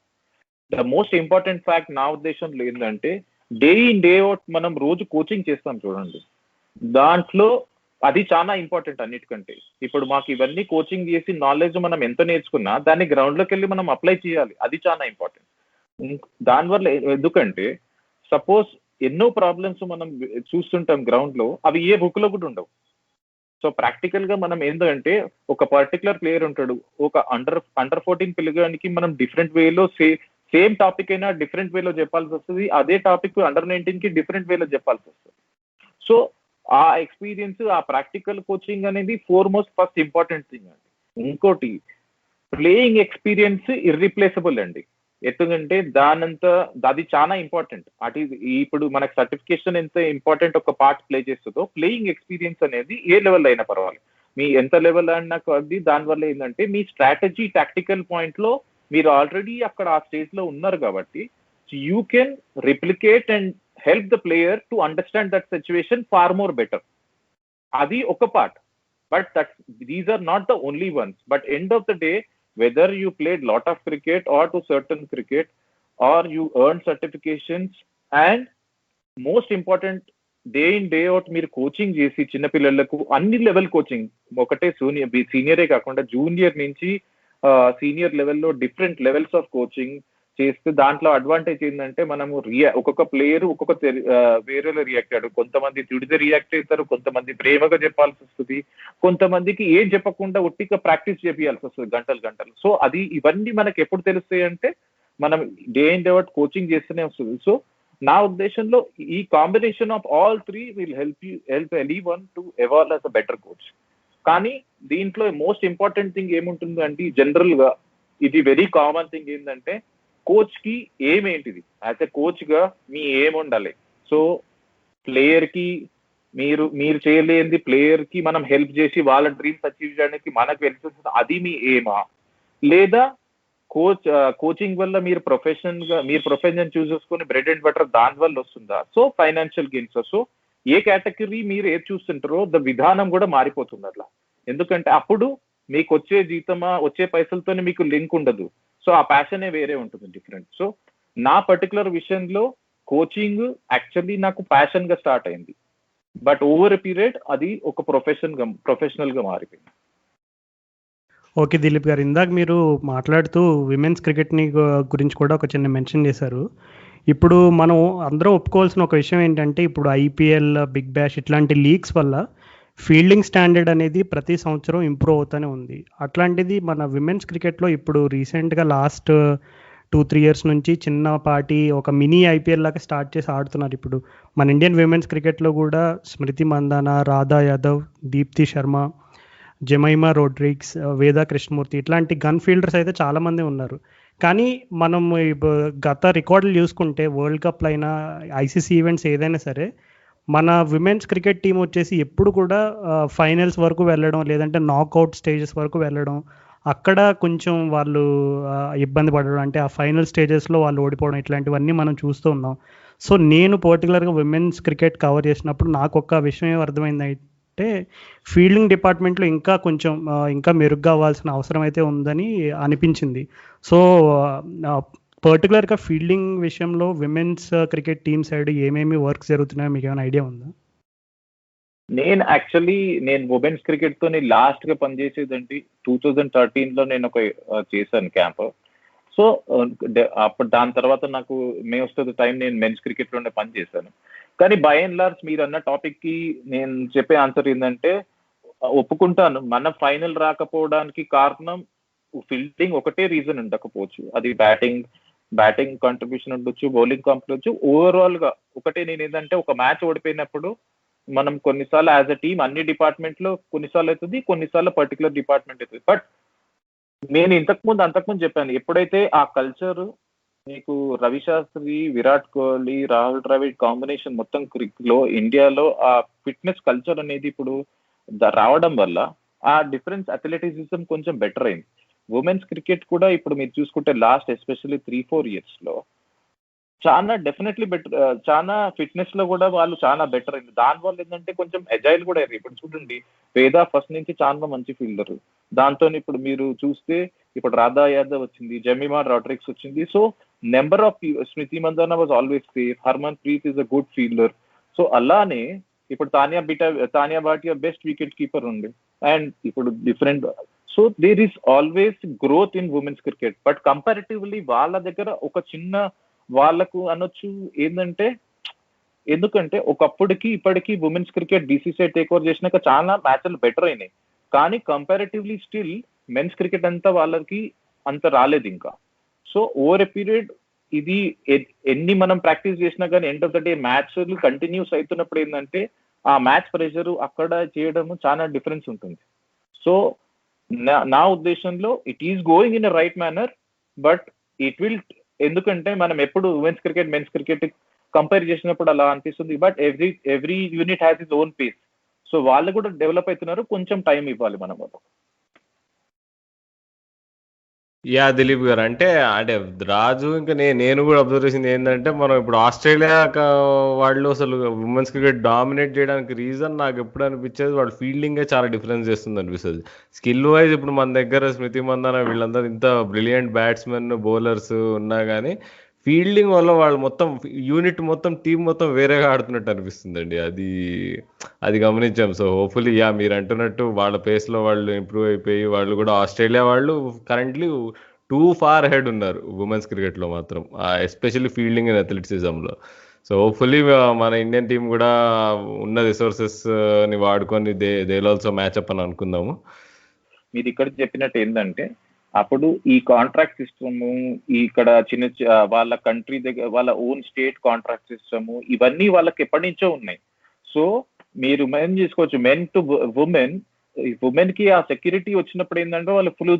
The most important fact నా ఉద్దేశంలో ఏంటంటే డే ఇన్ డే అవుట్ మనం రోజు కోచింగ్ చేస్తాం చూడండి, దాంట్లో అది చాలా ఇంపార్టెంట్ అన్నిటికంటే. ఇప్పుడు మాకు ఇవన్నీ కోచింగ్ చేసి నాలెడ్జ్ మనం ఎంత నేర్చుకున్నా దాన్ని గ్రౌండ్ లోకి వెళ్ళి మనం అప్లై చేయాలి, అది చాలా ఇంపార్టెంట్. దానివల్ల ఎందుకంటే సపోజ్ ఎన్నో ప్రాబ్లమ్స్ మనం చూస్తుంటాం గ్రౌండ్ లో, అవి ఏ బుక్ లో కూడా ఉండవు. సో ప్రాక్టికల్ గా మనం ఏంటంటే ఒక పర్టికులర్ ప్లేయర్ ఉంటాడు, ఒక అండర్ 14 పిల్లగానికి మనం డిఫరెంట్ వేలో సేమ్ టాపిక్ అయినా డిఫరెంట్ వేలో చెప్పాల్సి వస్తుంది, అదే టాపిక్ అండర్ 19 కి డిఫరెంట్ వేలో చెప్పాల్సి వస్తుంది. సో ఆ ఎక్స్పీరియన్స్, ఆ ప్రాక్టికల్ కోచింగ్ అనేది ఫస్ట్ ఇంపార్టెంట్ థింగ్ అండి. ఇంకోటి ప్లేయింగ్ ఎక్స్పీరియన్స్ ఇర్రిప్లేసబుల్ అండి. ఎందుకంటే అది చాలా ఇంపార్టెంట్. ఇప్పుడు మనకు సర్టిఫికేషన్ ఎంత ఇంపార్టెంట్ ఒక పార్ట్ ప్లే చేస్తుందో, ప్లేయింగ్ ఎక్స్పీరియన్స్ అనేది ఏ లెవెల్ అయినా పర్వాలేదు, మీ ఎంత లెవెల్ అయినా అది. దానివల్ల ఏంటంటే మీ స్ట్రాటజీ, టాక్టికల్ పాయింట్ లో మీరు ఆల్రెడీ అక్కడ ఆ స్టేజ్ లో ఉన్నారు కాబట్టి you can replicate and help the player to understand that situation far more better. Adi oka part, but these are not the only ones. But end of the day, whether you played lot of cricket or to certain cricket, or you earn certifications, and most important day in day out మీరు కోచింగ్ చేసి చిన్న పిల్లలకు అన్ని లెవెల్ కోచింగ్, ఒకటే సీనియరే కాకుండా జూనియర్ నుంచి సీనియర్ లెవెల్లో డిఫరెంట్ లెవెల్స్ ఆఫ్ కోచింగ్ చేస్తే దాంట్లో అడ్వాంటేజ్ ఏంటంటే మనము ఒక్కొక్క ప్లేయర్ ఒక్కొక్క వేరేలో రియాక్ట్ అయ్యాడు. కొంతమంది తిడితే రియాక్ట్ అవుతారు, కొంతమంది ప్రేమగా చెప్పాల్సి వస్తుంది, కొంతమందికి ఏం చెప్పకుండా ఒట్టిగా ప్రాక్టీస్ చేయాల్సి వస్తుంది గంటలు. సో ఇవన్నీ మనకి ఎప్పుడు తెలుస్తాయి అంటే మనం day in day out coaching చేస్తూనే వస్తుంది. సో నా ఉద్దేశంలో ఈ combination of all 3 will help anyone to evolve as a better coach. కానీ దీంట్లో మోస్ట్ ఇంపార్టెంట్ థింగ్ ఏముంటుంది అంటే జనరల్ గా ఇది వెరీ కామన్ థింగ్ ఏంటంటే కోచ్ కి ఏంటిది, యాజ్ ఎ కోచ్ గా మీ ఏం ఉండాలి. సో ప్లేయర్ కి మీరు చేయలేనిది ప్లేయర్ కి మనం హెల్ప్ చేసి వాళ్ళ డ్రీమ్స్ అచీవ్ చేయడానికి మనకు హెల్ప్ చేస్తుంది, అది మీ ఏమా? లేదా కోచింగ్ వల్ల మీరు ప్రొఫెషన్ చూస్ చేసుకుని బ్రెడ్ అండ్ బటర్ దాని వల్ల వస్తుందా? So financial gains. సో ఏ కేటగిరీ మీరు ఏది చూస్తుంటారో విధానం కూడా మారిపోతుంది అట్లా. ఎందుకంటే అప్పుడు మీకు వచ్చే జీతమా, వచ్చే పైసలతోనే మీకు లింక్ ఉండదు. సో ఆ ప్యాషనే వేరే ఉంటుంది, డిఫరెంట్. సో నా పర్టికులర్ విషయంలో కోచింగ్ యాక్చువల్లీ నాకు ప్యాషన్ గా స్టార్ట్ అయింది, బట్ ఓవర్ ఎ పీరియడ్ అది ఒక ప్రొఫెషనల్ గా మారిపోయింది. ఓకే దిలీప్ గారు, ఇందాక మీరు మాట్లాడుతూ విమెన్స్ క్రికెట్ని గురించి కూడా ఒక చిన్న మెన్షన్ చేశారు. ఇప్పుడు మనం అందరం ఒప్పుకోవాల్సిన ఒక విషయం ఏంటంటే ఇప్పుడు ఐపీఎల్, బిగ్ బ్యాష్ ఇట్లాంటి లీగ్స్ వల్ల ఫీల్డింగ్ స్టాండర్డ్ అనేది ప్రతి సంవత్సరం ఇంప్రూవ్ అవుతూనే ఉంది. అట్లాంటిది మన విమెన్స్ క్రికెట్లో ఇప్పుడు రీసెంట్గా లాస్ట్ 2-3 ఇయర్స్ నుంచి చిన్నపాటి ఒక మినీ ఐపీఎల్ లాగా స్టార్ట్ చేసి ఆడుతున్నారు. ఇప్పుడు మన ఇండియన్ విమెన్స్ క్రికెట్లో కూడా స్మృతి మందాన, రాధా యాదవ్, దీప్తి శర్మ, జమైమా రోడ్రిగ్స్, వేదా కృష్ణమూర్తి ఇట్లాంటి గన్ ఫీల్డర్స్ అయితే చాలామంది ఉన్నారు. కానీ మనం గత రికార్డులు చూసుకుంటే వరల్డ్ కప్లో అయినా ఐసీసీ ఈవెంట్స్ ఏదైనా సరే మన విమెన్స్ క్రికెట్ టీం వచ్చేసి ఎప్పుడు కూడా ఫైనల్స్ వరకు వెళ్ళడం, లేదంటే నాక్అవుట్ స్టేజెస్ వరకు వెళ్ళడం, అక్కడ కొంచెం వాళ్ళు ఇబ్బంది పడడం, అంటే ఆ ఫైనల్ స్టేజెస్లో వాళ్ళు ఓడిపోవడం, ఇట్లాంటివన్నీ మనం చూస్తూ ఉన్నాం. సో నేను పర్టికులర్గా విమెన్స్ క్రికెట్ కవర్ చేసినప్పుడు నాకు ఒక విషయం ఏం అర్థమైందంటే ఫీల్డింగ్ డిపార్ట్మెంట్లో ఇంకా కొంచెం ఇంకా మెరుగ్గా అవ్వాల్సిన అవసరం అయితే ఉందని అనిపించింది. సో పర్టికులర్గా ఫీల్డింగ్ విషయంలో విమెన్స్ క్రికెట్ టీమ్ సైడ్ ఏమేమి వర్క్స్ జరుగుతున్నాయో మీకు ఏమైనా ఐడియా ఉందా? నేను ఉమెన్స్ క్రికెట్ తో లాస్ట్ గా పనిచేసేదండి 2013లో నేను ఒక చేశాను క్యాంప్. సో అప్పుడు దాని తర్వాత నాకు మోస్ట్ ఆఫ్ ద టైం నేను మెన్స్ క్రికెట్ లోనే పనిచేశాను. కానీ బై అండ్ లార్జ్ మీరు అన్న టాపిక్ కి నేను చెప్పే ఆన్సర్ ఏంటంటే ఒప్పుకుంటాను, మన ఫైనల్ రాకపోవడానికి కారణం ఫీల్డింగ్ ఒకటే రీజన్ ఉండకపోవచ్చు. అది బ్యాటింగ్ కాంట్రిబ్యూషన్ ఉండొచ్చు, బౌలింగ్ కాంట్రిబ్యూషన్, ఓవరాల్ గా ఒకటే. నేను ఏంటంటే ఒక మ్యాచ్ ఓడిపోయినప్పుడు మనం కొన్నిసార్లు యాజ్ అ టీమ్ అన్ని డిపార్ట్మెంట్ లో కొన్నిసార్లు అవుతుంది, కొన్నిసార్లు పర్టికులర్ డిపార్ట్మెంట్ అవుతుంది. బట్ నేను అంతకుముందు చెప్పాను, ఎప్పుడైతే ఆ కల్చర్ మీకు రవి శాస్త్రి, విరాట్ కోహ్లీ, రాహుల్ ద్రావిడ్ కాంబినేషన్ మొత్తం లో ఇండియాలో ఆ ఫిట్నెస్ కల్చర్ అనేది ఇప్పుడు రావడం వల్ల ఆ డిఫరెన్స్ అథ్లెటిసిజం కొంచెం బెటర్ అయింది. ఉమెన్స్ క్రికెట్ కూడా ఇప్పుడు మీరు చూసుకుంటే లాస్ట్ ఎస్పెషల్లీ 3-4 ఇయర్స్ లో చాలా డెఫినెట్లీ బెటర్, చాలా ఫిట్నెస్ లో కూడా వాళ్ళు చాలా బెటర్ అయింది. దానివల్ల ఏంటంటే కొంచెం ఎజైల్ కూడా అయ్యారు. ఇప్పుడు చూడండి, వేదా ఫస్ట్ నుంచి చాలా మంచి ఫీల్డర్, దాంతో ఇప్పుడు మీరు చూస్తే ఇప్పుడు రాధా యాదవ్ వచ్చింది, జమీమా రోడ్రిగ్స్ వచ్చింది. So number of Smriti Mandhana was always safe, Harman Preet is a good fielder. So అలానే ఇప్పుడు Taniya Bhatia best wicket keeper ఉంది. అండ్ ఇప్పుడు different, so there is always growth in women's cricket. But comparatively వాళ్ళ దగ్గర ఒక చిన్న వాళ్ళకు అనొచ్చు ఏంటంటే, ఎందుకంటే ఒకప్పటికి ఇప్పటికీ women's cricket BCCI take over చేసినాక చాలా మ్యాచ్లు బెటర్ అయినాయి. కానీ కంపారిటివ్లీ స్టిల్ మెన్స్ క్రికెట్ అంతా వాళ్ళకి అంత రాలేదు ఇంకా. సో ఓవర్ ఎ పీరియడ్ ఇది ఎన్ని మనం ప్రాక్టీస్ చేసినా కానీ ఎండ్ ఆఫ్ ద డే మ్యాచ్లు కంటిన్యూస్ అవుతున్నప్పుడు ఏంటంటే ఆ మ్యాచ్ ప్రెషర్ అక్కడ చేయడం చాలా డిఫరెన్స్ ఉంటుంది. సో నా ఉద్దేశంలో it is going in a right manner, but it will, ఎందుకంటే మనం ఎప్పుడు women's cricket men's cricket compare చేసినప్పుడు అలా అనిపిస్తుంది. But every unit has is own pace. So వాళ్ళు కూడా డెవలప్ అవుతున్నారు, కొంచెం టైం ఇవ్వాలి మనం. యా దిలీప్ గారు, అంటే రాజు ఇంకా నేను కూడా అబ్జర్వ్ చేసింది ఏంటంటే, మనం ఇప్పుడు ఆస్ట్రేలియా వాళ్ళు అసలు ఉమెన్స్ క్రికెట్ డామినేట్ చేయడానికి రీజన్ నాకు ఎప్పుడు అనిపించేది వాళ్ళు ఫీల్డింగే చాలా డిఫరెన్స్ చేస్తుంది అనిపిస్తుంది. స్కిల్ వైజ్ ఇప్పుడు మన దగ్గర స్మృతి మందాన వీళ్ళందరూ ఇంత బ్రిలియంట్ బ్యాట్స్మెన్ బౌలర్స్ ఉన్నా కానీ ఫీల్డింగ్ వల్ల వాళ్ళు మొత్తం యూనిట్ మొత్తం టీం మొత్తం వేరేగా ఆడుతున్నట్టు అనిపిస్తుందండి. అది గమనించాం. సో హోప్ఫుల్లీ మీరు అంటున్నట్టు వాళ్ళ పేస్లో వాళ్ళు ఇంప్రూవ్ అయిపోయి వాళ్ళు కూడా ఆస్ట్రేలియా వాళ్ళు కరెంట్లీ టూ ఫార్ హెడ్ ఉన్నారు ఉమెన్స్ క్రికెట్లో మాత్రం, ఎస్పెషల్లీ ఫీల్డింగ్ అండ్ అథ్లెటిసిజంలో. సో హోప్ఫుల్లీ మన ఇండియన్ టీం కూడా ఉన్న రిసోర్సెస్ ని వాడుకొని దే ఆల్సో మ్యాచ్అప్ అని అనుకుందాము. మీరు ఇక్కడ చెప్పినట్టు ఏంటంటే అప్పుడు ఈ కాంట్రాక్ట్ సిస్టమ్, ఇక్కడ వాళ్ళ కంట్రీ దగ్గర వాళ్ళ ఓన్ స్టేట్ కాంట్రాక్ట్ సిస్టమ్, ఇవన్నీ వాళ్ళకి ఎప్పటి నుంచో ఉన్నాయి. సో మీరు మెన్ చేసుకోవచ్చు, మెన్ టు ఉమెన్ కి ఆ సెక్యూరిటీ వచ్చినప్పుడు ఏంటంటే వాళ్ళు ఫుల్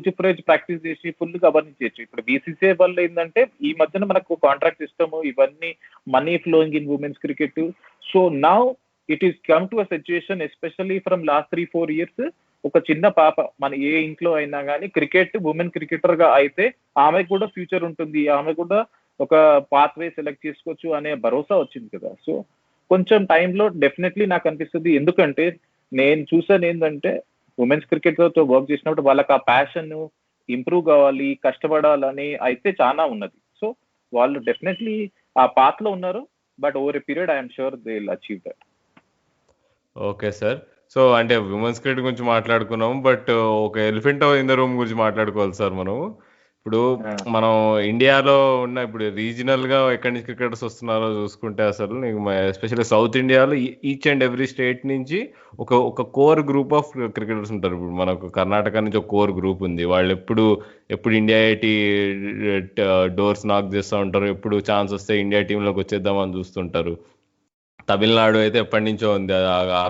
ప్రాక్టీస్ చేసి ఫుల్ గమనించవచ్చు. ఇప్పుడు బీసీసీఐ వల్ల ఏంటంటే ఈ మధ్యన మనకు కాంట్రాక్ట్ సిస్టమ్ ఇవన్నీ money flowing in women's cricket. So now it is come to a situation especially from last 3-4 years, ఒక చిన్న పాప మన ఏ ఇంట్లో అయినా కానీ క్రికెట్ ఉమెన్ క్రికెటర్ గా అయితే ఆమె కూడా ఫ్యూచర్ ఉంటుంది, ఆమె కూడా ఒక పాత్వే సెలెక్ట్ చేసుకోవచ్చు అనే భరోసా వచ్చింది కదా. సో కొంచెం టైంలో డెఫినెట్లీ నాకు అనిపిస్తుంది, ఎందుకంటే నేను చూసాను ఏంటంటే ఉమెన్స్ క్రికెట్ తో వర్క్ చేసినప్పుడు వాళ్ళకి ఆ ప్యాషన్ ఇంప్రూవ్ కావాలి, కష్టపడాలని అయితే చాలా ఉన్నది. సో వాళ్ళు డెఫినెట్లీ ఆ పాత్ లో ఉన్నారు, but over a period I'm sure they will achieve that. Okay sir. So అంటే విమెన్స్ క్రికెట్ గురించి మాట్లాడుకున్నాము, బట్ ఒక ఎలిఫెంట్ ఇన్ ద రూమ్ గురించి మాట్లాడుకోవాలి సార్. మనం ఇప్పుడు మనం ఇండియాలో ఉన్న ఇప్పుడు రీజనల్ గా ఎక్కడి నుంచి క్రికెటర్స్ వస్తున్నారో చూసుకుంటే అసలు నీకు ఎస్పెషల్లీ సౌత్ ఇండియాలో ఈచ్ అండ్ ఎవ్రీ స్టేట్ నుంచి ఒక కోర్ గ్రూప్ ఆఫ్ క్రికెటర్స్ ఉంటారు. ఇప్పుడు మనకు కర్ణాటక నుంచి ఒక కోర్ గ్రూప్ ఉంది. వాళ్ళు ఎప్పుడు ఇండియా ఐటీ డోర్స్ నాక్ చేస్తూ ఉంటారు. ఎప్పుడు ఛాన్స్ వస్తే ఇండియా టీంలోకి వచ్చేద్దామని చూస్తుంటారు. తమిళనాడు అయితే ఎప్పటి నుంచో ఉంది ఆ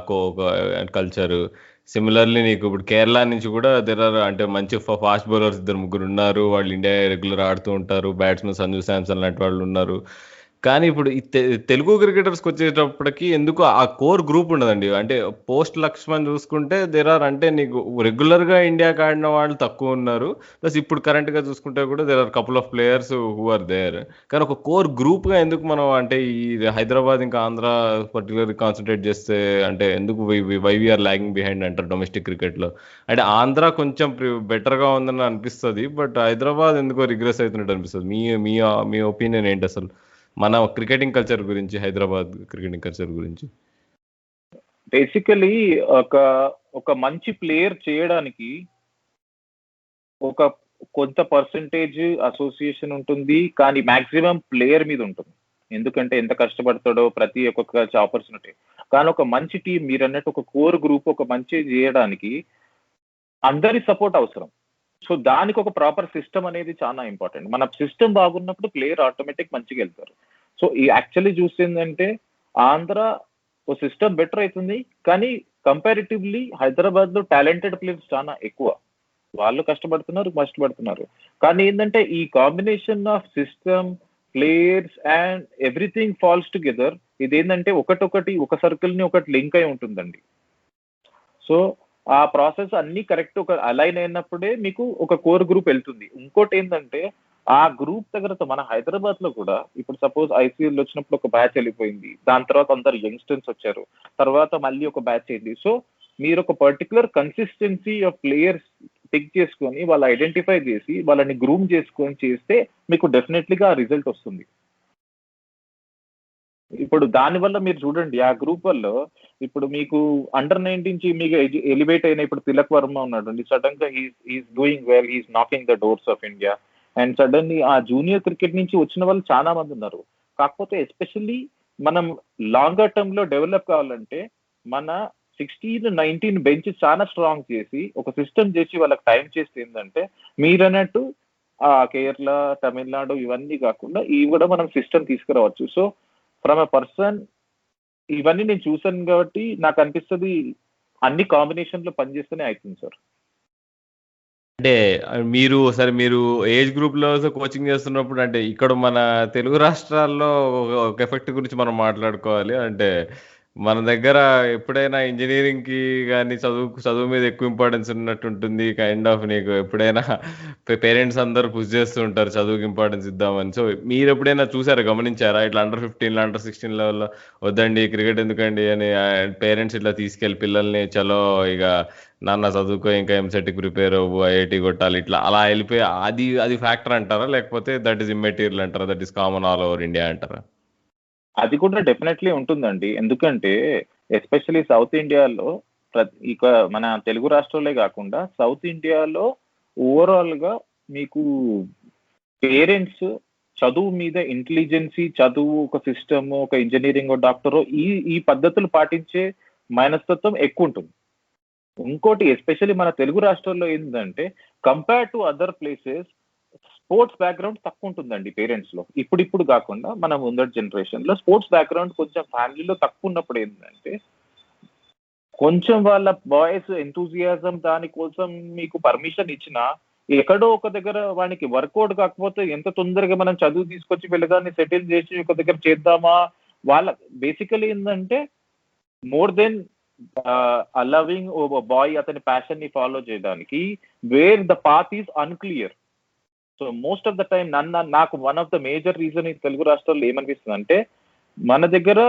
కల్చర్. సిమిలర్లీ నీకు ఇప్పుడు కేరళ నుంచి కూడా అంటే మంచి ఫాస్ట్ బౌలర్స్ 2-3 ఉన్నారు. వాళ్ళు ఇండియా రెగ్యులర్ ఆడుతూ ఉంటారు. బ్యాట్స్మెన్ సంజు శాంసన్ లాంటి వాళ్ళు ఉన్నారు. కానీ ఇప్పుడు ఈ తెలుగు క్రికెటర్స్కి వచ్చేటప్పటికి ఎందుకు ఆ కోర్ గ్రూప్ ఉండదండి. అంటే పోస్ట్ లక్ష్మణ్ చూసుకుంటే అంటే నీకు రెగ్యులర్ గా ఇండియాకి ఆడిన వాళ్ళు తక్కువ ఉన్నారు. ప్లస్ ఇప్పుడు కరెంట్ గా చూసుకుంటే కూడా couple of players who are there. కానీ ఒక కోర్ గ్రూప్ గా ఎందుకు మనం అంటే ఈ హైదరాబాద్ ఇంకా ఆంధ్ర పర్టికులర్ కాన్సన్ట్రేట్ చేస్తే అంటే ఎందుకు వై వీఆర్ లాగింగ్ బిహైండ్ అంటారు డొమెస్టిక్ క్రికెట్ లో? అంటే ఆంధ్ర కొంచెం బెటర్ గా ఉందని అనిపిస్తుంది, బట్ హైదరాబాద్ ఎందుకో రిగ్రెస్ అవుతున్నట్టు అనిపిస్తుంది. మీ ఒపీనియన్ ఏంటి అసలు మన క్రికెటింగ్ కల్చర్ గురించి, హైదరాబాద్ క్రికెటింగ్ కల్చర్ గురించి? బేసికలీ ఒక మంచి ప్లేయర్ చేయడానికి కొంత పర్సంటేజ్ అసోసియేషన్ ఉంటుంది, కానీ మాక్సిమం ప్లేయర్ మీద ఉంటుంది. ఎందుకంటే ఎంత కష్టపడతాడో ప్రతి ఒక్క ఆపర్చునిటీ. కానీ ఒక మంచి టీం మీరు అన్నట్టు ఒక కోర్ గ్రూప్ ఒక మంచి చేయడానికి అందరి సపోర్ట్ అవసరం. సో దానికి ఒక ప్రాపర్ సిస్టమ్ అనేది చాలా ఇంపార్టెంట్. మన సిస్టమ్ బాగున్నప్పుడు ప్లేయర్ ఆటోమేటిక్ మంచిగా వెళ్తారు. సో ఈ యాక్చువల్లీ చూసిందంటే ఆంధ్ర ఓ సిస్టమ్ బెటర్ అవుతుంది, కానీ కంపారిటివ్లీ హైదరాబాద్ లో టాలెంటెడ్ ప్లేయర్స్ చాలా ఎక్కువ. వాళ్ళు కష్టపడుతున్నారు. కానీ ఏంటంటే ఈ combination of system, players and everything falls together. ఇదేంటంటే ఒక సర్కిల్ ని ఒకటి లింక్ అయి ఉంటుందండి. సో ఆ ప్రాసెస్ అన్ని కరెక్ట్ ఒక అలైన్ అయినప్పుడే మీకు ఒక కోర్ గ్రూప్ వెళ్తుంది. ఇంకోటి ఏంటంటే ఆ గ్రూప్ దగ్గర మన హైదరాబాద్ లో కూడా ఇప్పుడు సపోజ్ ఐపీఎల్ వచ్చినప్పుడు ఒక బ్యాచ్ వెళ్ళిపోయింది. దాని తర్వాత అందరు యంగ్స్టర్స్ వచ్చారు. తర్వాత మళ్ళీ ఒక బ్యాచ్ అయింది. సో మీరు ఒక particular consistency of players pick చేసుకొని వాళ్ళు ఐడెంటిఫై చేసి వాళ్ళని గ్రూమ్ చేసుకొని చేస్తే మీకు డెఫినెట్లీగా ఆ రిజల్ట్ వస్తుంది. ఇప్పుడు దానివల్ల మీరు చూడండి ఆ గ్రూప్ వల్ల ఇప్పుడు మీకు అండర్ 19 మీకు ఎలివేట్ అయిన ఇప్పుడు తిలక్ వర్మ ఉన్నాడు. సడన్ గా he's doing well, he's knocking the doors of India. And suddenly ఆ జూనియర్ క్రికెట్ నుంచి వచ్చిన వాళ్ళు చాలా మంది ఉన్నారు. కాకపోతే ఎస్పెషల్లీ మనం లాంగర్ టర్మ్ లో డెవలప్ కావాలంటే మన 16-19 బెంచ్ చాలా స్ట్రాంగ్ చేసి ఒక సిస్టమ్ చేసి వాళ్ళకి టైం చేస్తే ఏంటంటే మీరన్నట్టు కేరళ, తమిళనాడు ఇవన్నీ కాకుండా ఇవి కూడా మనం సిస్టమ్ తీసుకురావచ్చు. సో ఫ్రమ్ ఎ పర్సన్ ఇవన్నీ నేను చూసాను కాబట్టి నాకు అనిపిస్తుంది అన్ని కాంబినేషన్ లో పనిచేస్తేనే అవుతుంది సార్. అంటే మీరు ఏజ్ గ్రూప్ లో కోచింగ్ చేస్తున్నప్పుడు అంటే ఇక్కడ మన తెలుగు రాష్ట్రాల్లో ఒక ఎఫెక్ట్ గురించి మనం మాట్లాడుకోవాలి. అంటే మన దగ్గర ఎప్పుడైనా ఇంజనీరింగ్ కి కానీ చదువు మీద ఎక్కువ ఇంపార్టెన్స్ ఉన్నట్టు ఉంటుంది. కైండ్ ఆఫ్ నీకు ఎప్పుడైనా పేరెంట్స్ అందరూ పుష్ చేస్తూ ఉంటారు చదువుకి ఇంపార్టెన్స్ ఇద్దామని. సో మీరు ఎప్పుడైనా చూసారా, గమనించారా ఇట్లా అండర్ 15 అండర్ 16 లెవెల్లో వద్దండి క్రికెట్ ఎందుకండి అని పేరెంట్స్ ఇట్లా తీసుకెళ్లి పిల్లల్ని చలో ఇక నాన్న చదువుకో, ఇంకా ఎంసెట్కి ప్రిపేర్ అవ్వు, ఐఐటి కొట్టాలి, ఇట్లా అలా వెళ్ళిపోయి అది ఫ్యాక్టర్ అంటారా, లేకపోతే దట్ ఈస్ ఇమ్మెటీరియల్ అంటారా, that is common all over India అంటారా? అది కూడా డెఫినెట్లీ ఉంటుందండి. ఎందుకంటే ఎస్పెషల్లీ సౌత్ ఇండియాలో ఇక మన తెలుగు రాష్ట్రాలే కాకుండా సౌత్ ఇండియాలో ఓవరాల్ గా మీకు పేరెంట్స్ చదువు మీద ఇంటెలిజెన్సీ, చదువు ఒక సిస్టమ్, ఒక ఇంజనీరింగ్, డాక్టర్ ఈ పద్ధతులు పాటించే మనస్తత్వం ఎక్కువ ఉంటుంది. ఇంకోటి ఎస్పెషల్లీ మన తెలుగు రాష్ట్రాల్లో ఏంటంటే compare to other places sports background తక్కువ ఉంటుందండి పేరెంట్స్ లో. ఇప్పుడు కాకుండా మన ముందటి జనరేషన్ లో స్పోర్ట్స్ బ్యాక్గ్రౌండ్ కొంచెం ఫ్యామిలీలో తక్కువ ఉన్నప్పుడు ఏంటంటే కొంచెం వాళ్ళ బాయ్స్ ఎంతూజియాజం దానికోసం మీకు పర్మిషన్ ఇచ్చినా ఎక్కడో ఒక దగ్గర వానికి వర్కౌట్ కాకపోతే ఎంత తొందరగా మనం చదువు తీసుకొచ్చి పిల్లగాన్ని సెటిల్ చేసి ఒక దగ్గర చేద్దామా, వాళ్ళ బేసికలీ ఏంటంటే more than allowing a boy అతని ప్యాషన్ ని ఫాలో చేయడానికి where the path is unclear. So most of the time నాకు one of the major reason ఈ తెలుగు రాష్ట్రాల్లో ఏమనిపిస్తుంది అంటే మన దగ్గర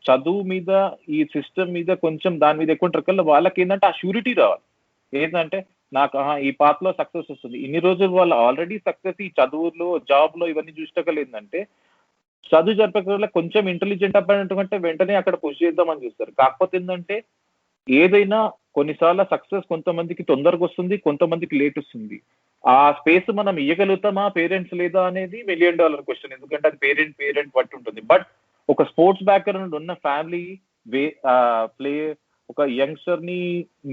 చదువు మీద ఈ సిస్టమ్ మీద కొంచెం దాని మీద ఎక్కువ ఉంటారు. వాళ్ళకి ఏంటంటే ఆ షూరిటీ రావాలి. ఏంటంటే నాకు ఈ పాత్ లో సక్సెస్ వస్తుంది. ఇన్ని రోజులు వాళ్ళు ఆల్రెడీ సక్సెస్ ఈ చదువులో, జాబ్ లో ఇవన్నీ చూసినాకలు ఏంటంటే చదువు జరిపే కొంచెం ఇంటెలిజెంట్ అబ్బాయి అంటే వెంటనే అక్కడ పుష్ చేద్దామని చూస్తారు. కాకపోతే ఏంటంటే ఏదైనా కొన్నిసార్లు సక్సెస్ కొంతమందికి తొందరగా వస్తుంది, కొంతమందికి లేట్ వస్తుంది. ఆ స్పేస్ మనం ఇవ్వగలుగుతామా పేరెంట్స్ లేదా అనేది $1 million క్వశ్చన్. ఎందుకంటే అది పేరెంట్ బట్టి ఉంటుంది. బట్ ఒక స్పోర్ట్స్ బ్యాక్గ్రౌండ్ ఉన్న ఫ్యామిలీ ప్లే ఒక యంగ్స్టర్ ని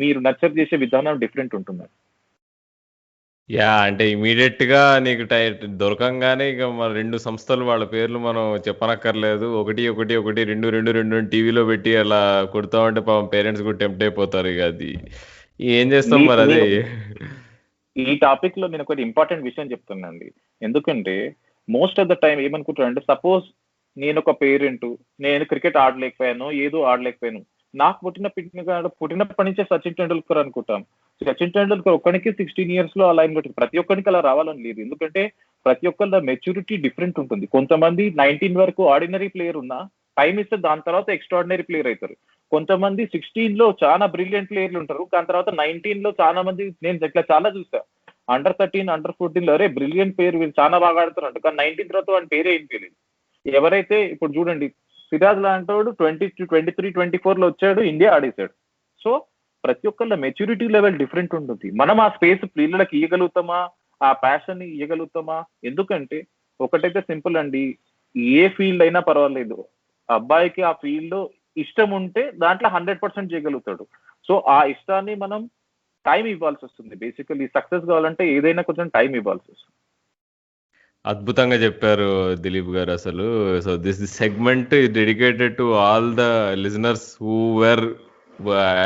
మీరు నర్చర్ చేసే విధానం డిఫరెంట్ ఉంటుంది. యా అంటే ఇమీడియట్ గా నీకు దొరకంగానే ఇక మన 2 సంస్థలు వాళ్ళ పేర్లు మనం చెప్పనక్కర్లేదు. ఒకటి ఒకటి ఒకటి 2 2 2 టీవీలో పెట్టి అలా కొడుతా ఉంటే పాపం పేరెంట్స్ కూడా టెంప్ట్ అయిపోతారు. ఇక అది ఏం చేస్తాం మరి అదే. ఈ టాపిక్ లో నేను ఒకటి ఇంపార్టెంట్ విషయం చెప్తున్నానండి. ఎందుకంటే మోస్ట్ ఆఫ్ ద టైం ఏమనుకుంటారంటే, సపోజ్ నేను ఒక పేరెంట్, నేను క్రికెట్ ఆడలేకపోయాను, ఏదో ఆడలేకపోయాను, నాకు పుట్టినప్పటి నుంచే సచిన్ టెండూల్కర్ అనుకుంటాం. సచిన్ టెండూల్కర్ ఒక్కడికి 16 years లో ఆ లైన్ లో ప్రతి ఒక్కరికి అలా రావాలని లేదు. ఎందుకంటే ప్రతి ఒక్కళ్ళ మెచ్యూరిటీ డిఫరెంట్ ఉంటుంది. కొంతమంది 19 వరకు ఆర్డినరీ ప్లేయర్ ఉన్నా టైం ఇస్తే దాని తర్వాత ఎక్స్ట్రాడినరీ ప్లేయర్ అవుతారు. కొంతమంది 16 లో చాలా బ్రిలియంట్ ప్లేయర్లు ఉంటారు, దాని తర్వాత 19 లో చాలా మంది, నేను ఇట్లా చాలా చూసా, అండర్ 13 అండర్ 14 లో అరే బ్రిలియంట్ పేరు, వీళ్ళు చాలా బాగా ఆడుతున్నారు, కానీ 19 తర్వాత వాడి పేరే ఏం తెలియదు. ఎవరైతే ఇప్పుడు చూడండి సిరాజ్ లాంటి వాడు 22, 23, 24 లో వచ్చాడు, ఇండియా ఆడేశాడు. సో ప్రతి ఒక్కళ్ళ మెచ్యూరిటీ లెవెల్ డిఫరెంట్ ఉంటుంది. మనం ఆ స్పేస్ పిల్లలకి ఇవ్వగలుగుతామా, ఆ ప్యాషన్ ని ఇవ్వగలుగుతామా? ఎందుకంటే ఒకటైతే సింపుల్ అండి, ఏ ఫీల్డ్ అయినా పర్వాలేదు, అబ్బాయికి ఆ ఫీల్డ్ లో ఇష్టం ఉంటే దాంట్లో 100% చేయగలుగుతాడు. సో ఆ ఇష్టాన్ని మనం టైం ఇవ్వాల్సి వస్తుంది. బేసికలీ సక్సెస్ కావాలంటే ఏదైనా కొంచెం టైం ఇవ్వాల్సి వస్తుంది. అద్భుతంగా చెప్పారు దిలీప్ గారు అసలు. So this segment is dedicated to all the listeners who were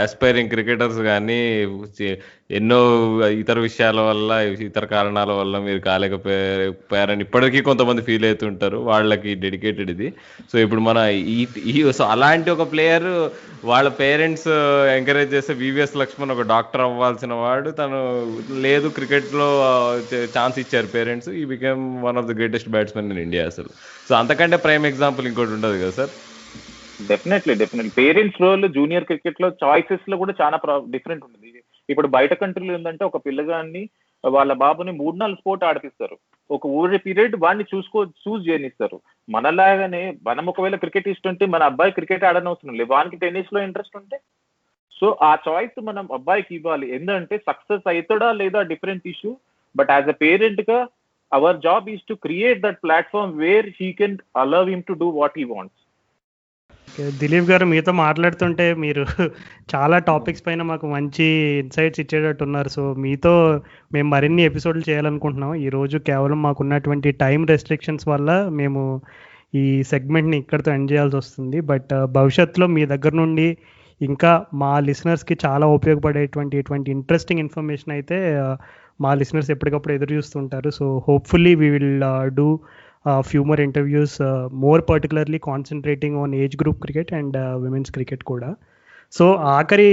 aspiring cricketers, కానీ ఎన్నో ఇతర విషయాల వల్ల, ఇతర కారణాల వల్ల మీరు కాలేకపోయారని ఇప్పటికీ కొంతమంది ఫీల్ అవుతుంటారు. వాళ్ళకి డెడికేటెడ్ ఇది. సో ఇప్పుడు మన సో అలాంటి ఒక ప్లేయర్ వాళ్ళ పేరెంట్స్ ఎంకరేజ్ చేస్తే, వివిఎస్ లక్ష్మణ్ ఒక డాక్టర్ అవ్వాల్సిన వాడు, తను లేదు క్రికెట్లో ఛాన్స్ ఇచ్చారు పేరెంట్స్, ఈ became one of the greatest batsmen in India అసలు. సో అంతకంటే ప్రైమ్ ఎగ్జాంపుల్ ఇంకోటి ఉండదు కదా sir? Definitely parents role junior cricket లో చాయిసెస్ లో కూడా చాలా డిఫరెంట్ ఉంటుంది. ఇప్పుడు బయట కంట్రీలో ఏంటంటే ఒక పిల్లగాన్ని, వాళ్ళ బాబుని 3-4 స్పోర్ట్ ఆడిపిస్తారు. ఒక ఊరి పీరియడ్ వాడిని చూస్ చేయనిస్తారు. మనలాగానే మనం ఒకవేళ క్రికెట్ ఇష్టం ఉంటే మన అబ్బాయి క్రికెట్ ఆడనవసరం లేదు, వానికి టెన్నిస్ లో ఇంట్రెస్ట్ ఉంటే సో ఆ చాయిస్ మనం అబ్బాయికి ఇవ్వాలి. ఎందుకంటే సక్సెస్ అవుతాడా లేదా different issue, but as a parent గా our job is to create that platform where he can allow him to do what he wants. Dilip garu, మీతో మాట్లాడుతుంటే మీరు చాలా టాపిక్స్ పైన మాకు మంచి ఇన్సైట్స్ ఇచ్చేటట్టు ఉన్నారు. సో మీతో మేము మరిన్ని ఎపిసోడ్లు చేయాలనుకుంటున్నాం. ఈరోజు కేవలం మాకున్నటువంటి టైం రెస్ట్రిక్షన్స్ వల్ల మేము ఈ సెగ్మెంట్ని ఇక్కడితో ఎండ్ చేయాల్సి వస్తుంది. బట్ భవిష్యత్తులో మీ దగ్గర నుండి ఇంకా మా లిసనర్స్కి చాలా ఉపయోగపడేటువంటి ఇంట్రెస్టింగ్ ఇన్ఫర్మేషన్ అయితే మా లిసనర్స్ ఎప్పటికప్పుడు ఎదురు చూస్తుంటారు. So hopefully we will do few more interviews, more particularly concentrating on age group cricket and women's cricket కూడా. సో ఆఖరి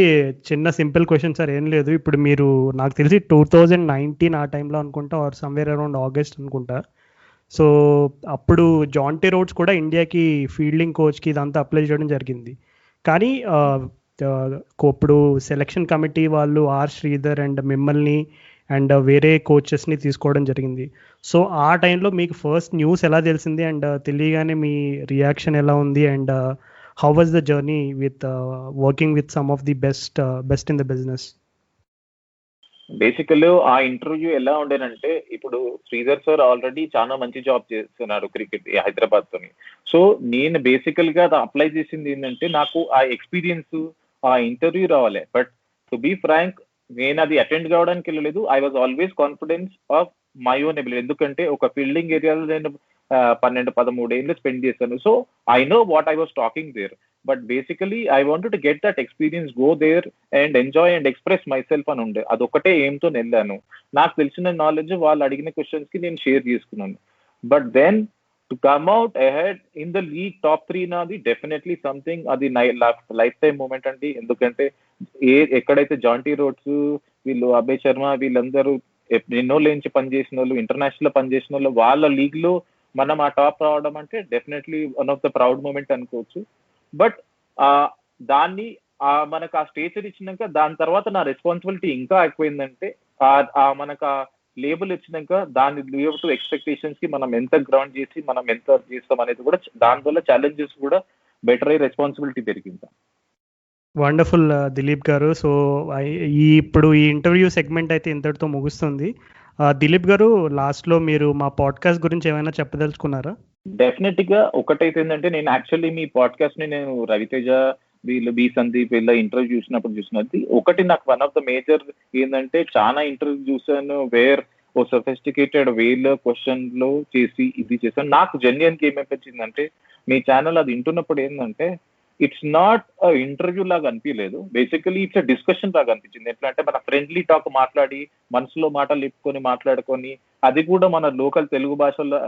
చిన్న సింపుల్ క్వశ్చన్ సార్, ఏం లేదు, ఇప్పుడు మీరు నాకు తెలిసి 2019 ఆ టైంలో అనుకుంటా, ఆర్ సమ్వేర్ అరౌండ్ ఆగస్ట్ అనుకుంటా. సో అప్పుడు జాంటీ రోడ్స్ కూడా ఇండియాకి ఫీల్డింగ్ కోచ్కి ఇదంతా అప్లై చేయడం జరిగింది. కానీ ఇప్పుడు సెలక్షన్ కమిటీ వాళ్ళు ఆర్ శ్రీధర్ అండ్ మిమ్మల్ని అండ్ వేరే కోచెస్ని తీసుకోవడం జరిగింది. సో ఆ టైంలో మీకు ఫస్ట్ న్యూస్ ఎలా తెలిసింది, అండ్ తెలియగానే మీ రియాక్షన్ ఎలా ఉంది, and how was the journey with working with some of the best in the business? Basically ఆ ఇంటర్వ్యూ ఎలా ఉండేనంటే, ఇప్పుడు శ్రీధర్ సార్ ఆల్రెడీ చాలా మంచి జాబ్ చేస్తున్నారు క్రికెట్ హైదరాబాద్ తోని. సో నేను బేసికల్ గా అప్లై చేసింది ఏంటంటే, నాకు ఆ ఎక్స్పీరియన్స్, ఆ ఇంటర్వ్యూ రావాలి. బట్ టు బీ ఫ్రాంక్, నేను అది అటెండ్ కావడానికి వెళ్ళలేదు. I was always confidence of my own ability. ఎందుకంటే ఒక ఫీల్డింగ్ ఏరియాలో నేను 12-13 ఏళ్ళు స్పెండ్ చేశాను. So I know what I was talking there. But basically I wanted to get that experience, go there and enjoy and express myself అని ఉండే. అదొకటే ఏంతో వెళ్ళాను. నాకు తెలిసిన నాలెడ్జ్ వాళ్ళు అడిగిన క్వశ్చన్స్ కి నేను షేర్ చేసుకున్నాను. But then to come out ahead in the league top 3 నాది డెఫినెట్లీ సంథింగ్, అది లైఫ్ టైం మూమెంట్ అండి. ఎందుకంటే ఎక్కడైతే జాంటీ రోడ్స్, వీళ్ళు అభయ్ శర్మ, వీళ్ళందరూ ఎన్నో నుంచి పనిచేసిన వాళ్ళు, ఇంటర్నేషనల్ లో పనిచేసిన వాళ్ళు, వాళ్ళ లీగ్ లో మనం ఆ టాప్ రావడం అంటే definitely one of the proud moment అనుకోవచ్చు. బట్ దాన్ని మనకు ఆ స్టేచర్ ఇచ్చినాక దాని తర్వాత నా రెస్పాన్సిబిలిటీ ఇంకా ఎక్కువైందంటే, మనకు ఆ లేబుల్ ఇచ్చినాక దాని లీవ్ టు ఎక్స్పెక్టేషన్స్ కి మనం ఎంత గ్రౌండ్ చేసి మనం ఎంత చేస్తాం అనేది కూడా, దానివల్ల ఛాలెంజెస్ కూడా బెటర్ అయ్యి రెస్పాన్సిబిలిటీ పెరిగింది. వండర్ఫుల్ దిలీప్ గారు. సో ఇప్పుడు ఈ ఇంటర్వ్యూ సెగ్మెంట్ అయితే ఇంతటితో ముగుస్తుంది. దిలీప్ గారు, లాస్ట్లో మీరు మా పాడ్కాస్ట్ గురించి ఏమైనా చెప్పదలుచుకున్నారా? డెఫినెట్ గా ఒకటైతే ఏంటంటే, నేను యాక్చువల్లీ మీ పాడ్కాస్ట్ ని నేను రవితేజ వీళ్ళు బి సందీప్ వీళ్ళ ఇంటర్వ్యూ చూసినది ఒకటి, నాకు వన్ ఆఫ్ ద మేజర్ ఏంటంటే, చాలా ఇంటర్వ్యూ చూసాను వేర్ ఓ సొఫిస్టికేటెడ్ వేలో క్వశ్చన్లు చేసి ఇది చేశాను. నాకు జెన్యున్ గా ఏమనిపించిందంటే, మీ ఛానల్ అది వింటున్నప్పుడు ఏంటంటే, ఇట్స్ నాట్ ఇంటర్వ్యూ లాగా అనిపించలేదు, బేసికలీ ఇట్స్ డిస్కషన్ లాగా అనిపించింది. ఎట్లా అంటే, మన ఫ్రెండ్లీ టాక్ మాట్లాడి మనసులో మాటలు ఇప్పుకొని మాట్లాడుకొని, అది కూడా మన లోకల్ తెలుగు భాషలో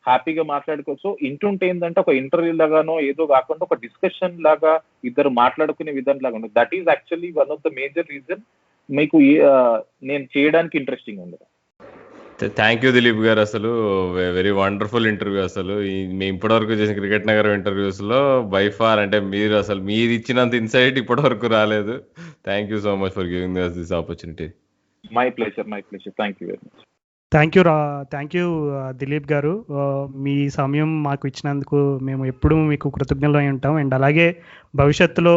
హ్యాపీగా మాట్లాడుకోవచ్చు. ఇంటుంటే ఏంటంటే, ఒక ఇంటర్వ్యూ లాగానో ఏదో కాకుండా ఒక డిస్కషన్ లాగా ఇద్దరు మాట్లాడుకునే విధానం లాగా ఉంది. That is actually one of the major reason మీకు నేను చేయడానికి ఇంట్రెస్టింగ్ ఉంది. థ్యాంక్ యూ దిలీప్ గారు, అసలు వెరీ వండర్ఫుల్ ఇంటర్వ్యూ. అసలు మేము ఇప్పటివరకు చేసిన క్రికెట్ నగరం ఇంటర్వ్యూస్ లో బై ఫార్ అంటే మీరు ఇచ్చినంత ఇన్సైట్ ఇప్పటివరకు రాలేదు. Thank you so much for giving us this opportunity. My pleasure. Thank you very much. Thank you Dilip గారు. మీ సమయం మాకు ఇచ్చినందుకు మేము ఎప్పుడూ మీకు కృతజ్ఞులై ఉంటాం. అండ్ అలాగే భవిష్యత్తులో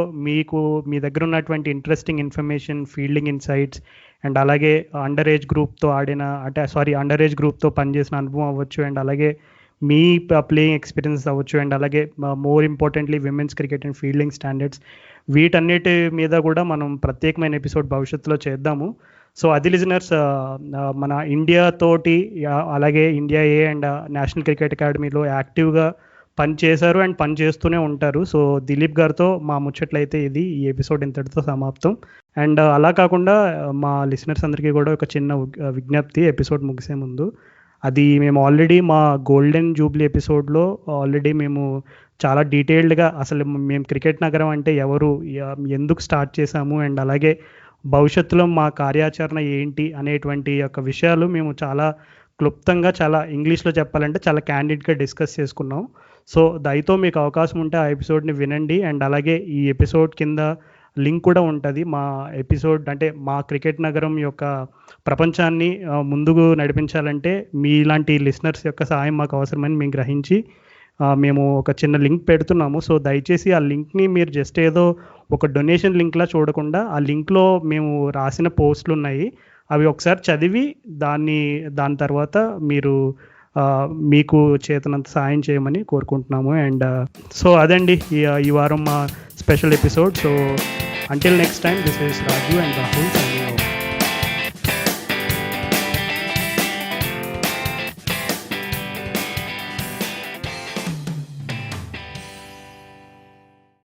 మీ దగ్గర ఉన్నటువంటి interesting information, fielding insights, and అలాగే అండర్ ఏజ్ గ్రూప్తో పనిచేసిన అనుభవం అవ్వచ్చు, అండ్ అలాగే మీ ప్లేయింగ్ ఎక్స్పీరియన్స్ అవ్వచ్చు, అండ్ అలాగే more importantly women's cricket and fielding standards, వీటన్నిటి మీద కూడా మనం ప్రత్యేకమైన ఎపిసోడ్ భవిష్యత్తులో చేద్దాము. సో అది లిజనర్స్, మన ఇండియా తోటి అలాగే India A and national cricket అకాడమీలో యాక్టివ్గా పనిచేశారు అండ్ పనిచేస్తూనే ఉంటారు. సో దిలీప్ గారితో మా ముచ్చట్లయితే ఈ ఎపిసోడ్ ఇంతటితో సమాప్తం. అండ్ అలా కాకుండా మా లిసనర్స్ అందరికీ కూడా ఒక చిన్న విజ్ఞప్తి ఎపిసోడ్ ముగిసే ముందు. అది మేము ఆల్రెడీ మా గోల్డెన్ జూబ్లీ ఎపిసోడ్లో మేము చాలా డీటెయిల్డ్గా అసలు మేము క్రికెట్ నగరం అంటే ఎవరు, ఎందుకు స్టార్ట్ చేశాము, అండ్ అలాగే భవిష్యత్తులో మా కార్యాచరణ ఏంటి అనేటువంటి యొక్క విషయాలు మేము చాలా క్లుప్తంగా, చాలా ఇంగ్లీష్లో చెప్పాలంటే చాలా క్యాండిడ్గా డిస్కస్ చేసుకున్నాం. సో దయతో మీకు అవకాశం ఉంటే ఆ ఎపిసోడ్ని వినండి. అండ్ అలాగే ఈ ఎపిసోడ్ కింద లింక్ కూడా ఉంటుంది. మా ఎపిసోడ్ అంటే మా క్రికెట్ నగరం యొక్క ప్రపంచాన్ని ముందుకు నడిపించాలంటే మీలాంటి లిసనర్స్ యొక్క సహాయం మాకు అవసరమని మేము గ్రహించి మేము ఒక చిన్న లింక్ పెడుతున్నాము. సో దయచేసి ఆ లింక్ని మీరు జస్ట్ ఏదో ఒక డొనేషన్ లింక్లా చూడకుండా, ఆ లింక్లో మేము రాసిన పోస్టులు ఉన్నాయి, అవి ఒకసారి చదివి దాని తర్వాత మీరు మీకు చేతనంత సాయం చేయమని కోరుకుంటున్నాము. అండ్ సో అదండి ఈ వారం మా special episode. So until next time, this is Raju and Rahul.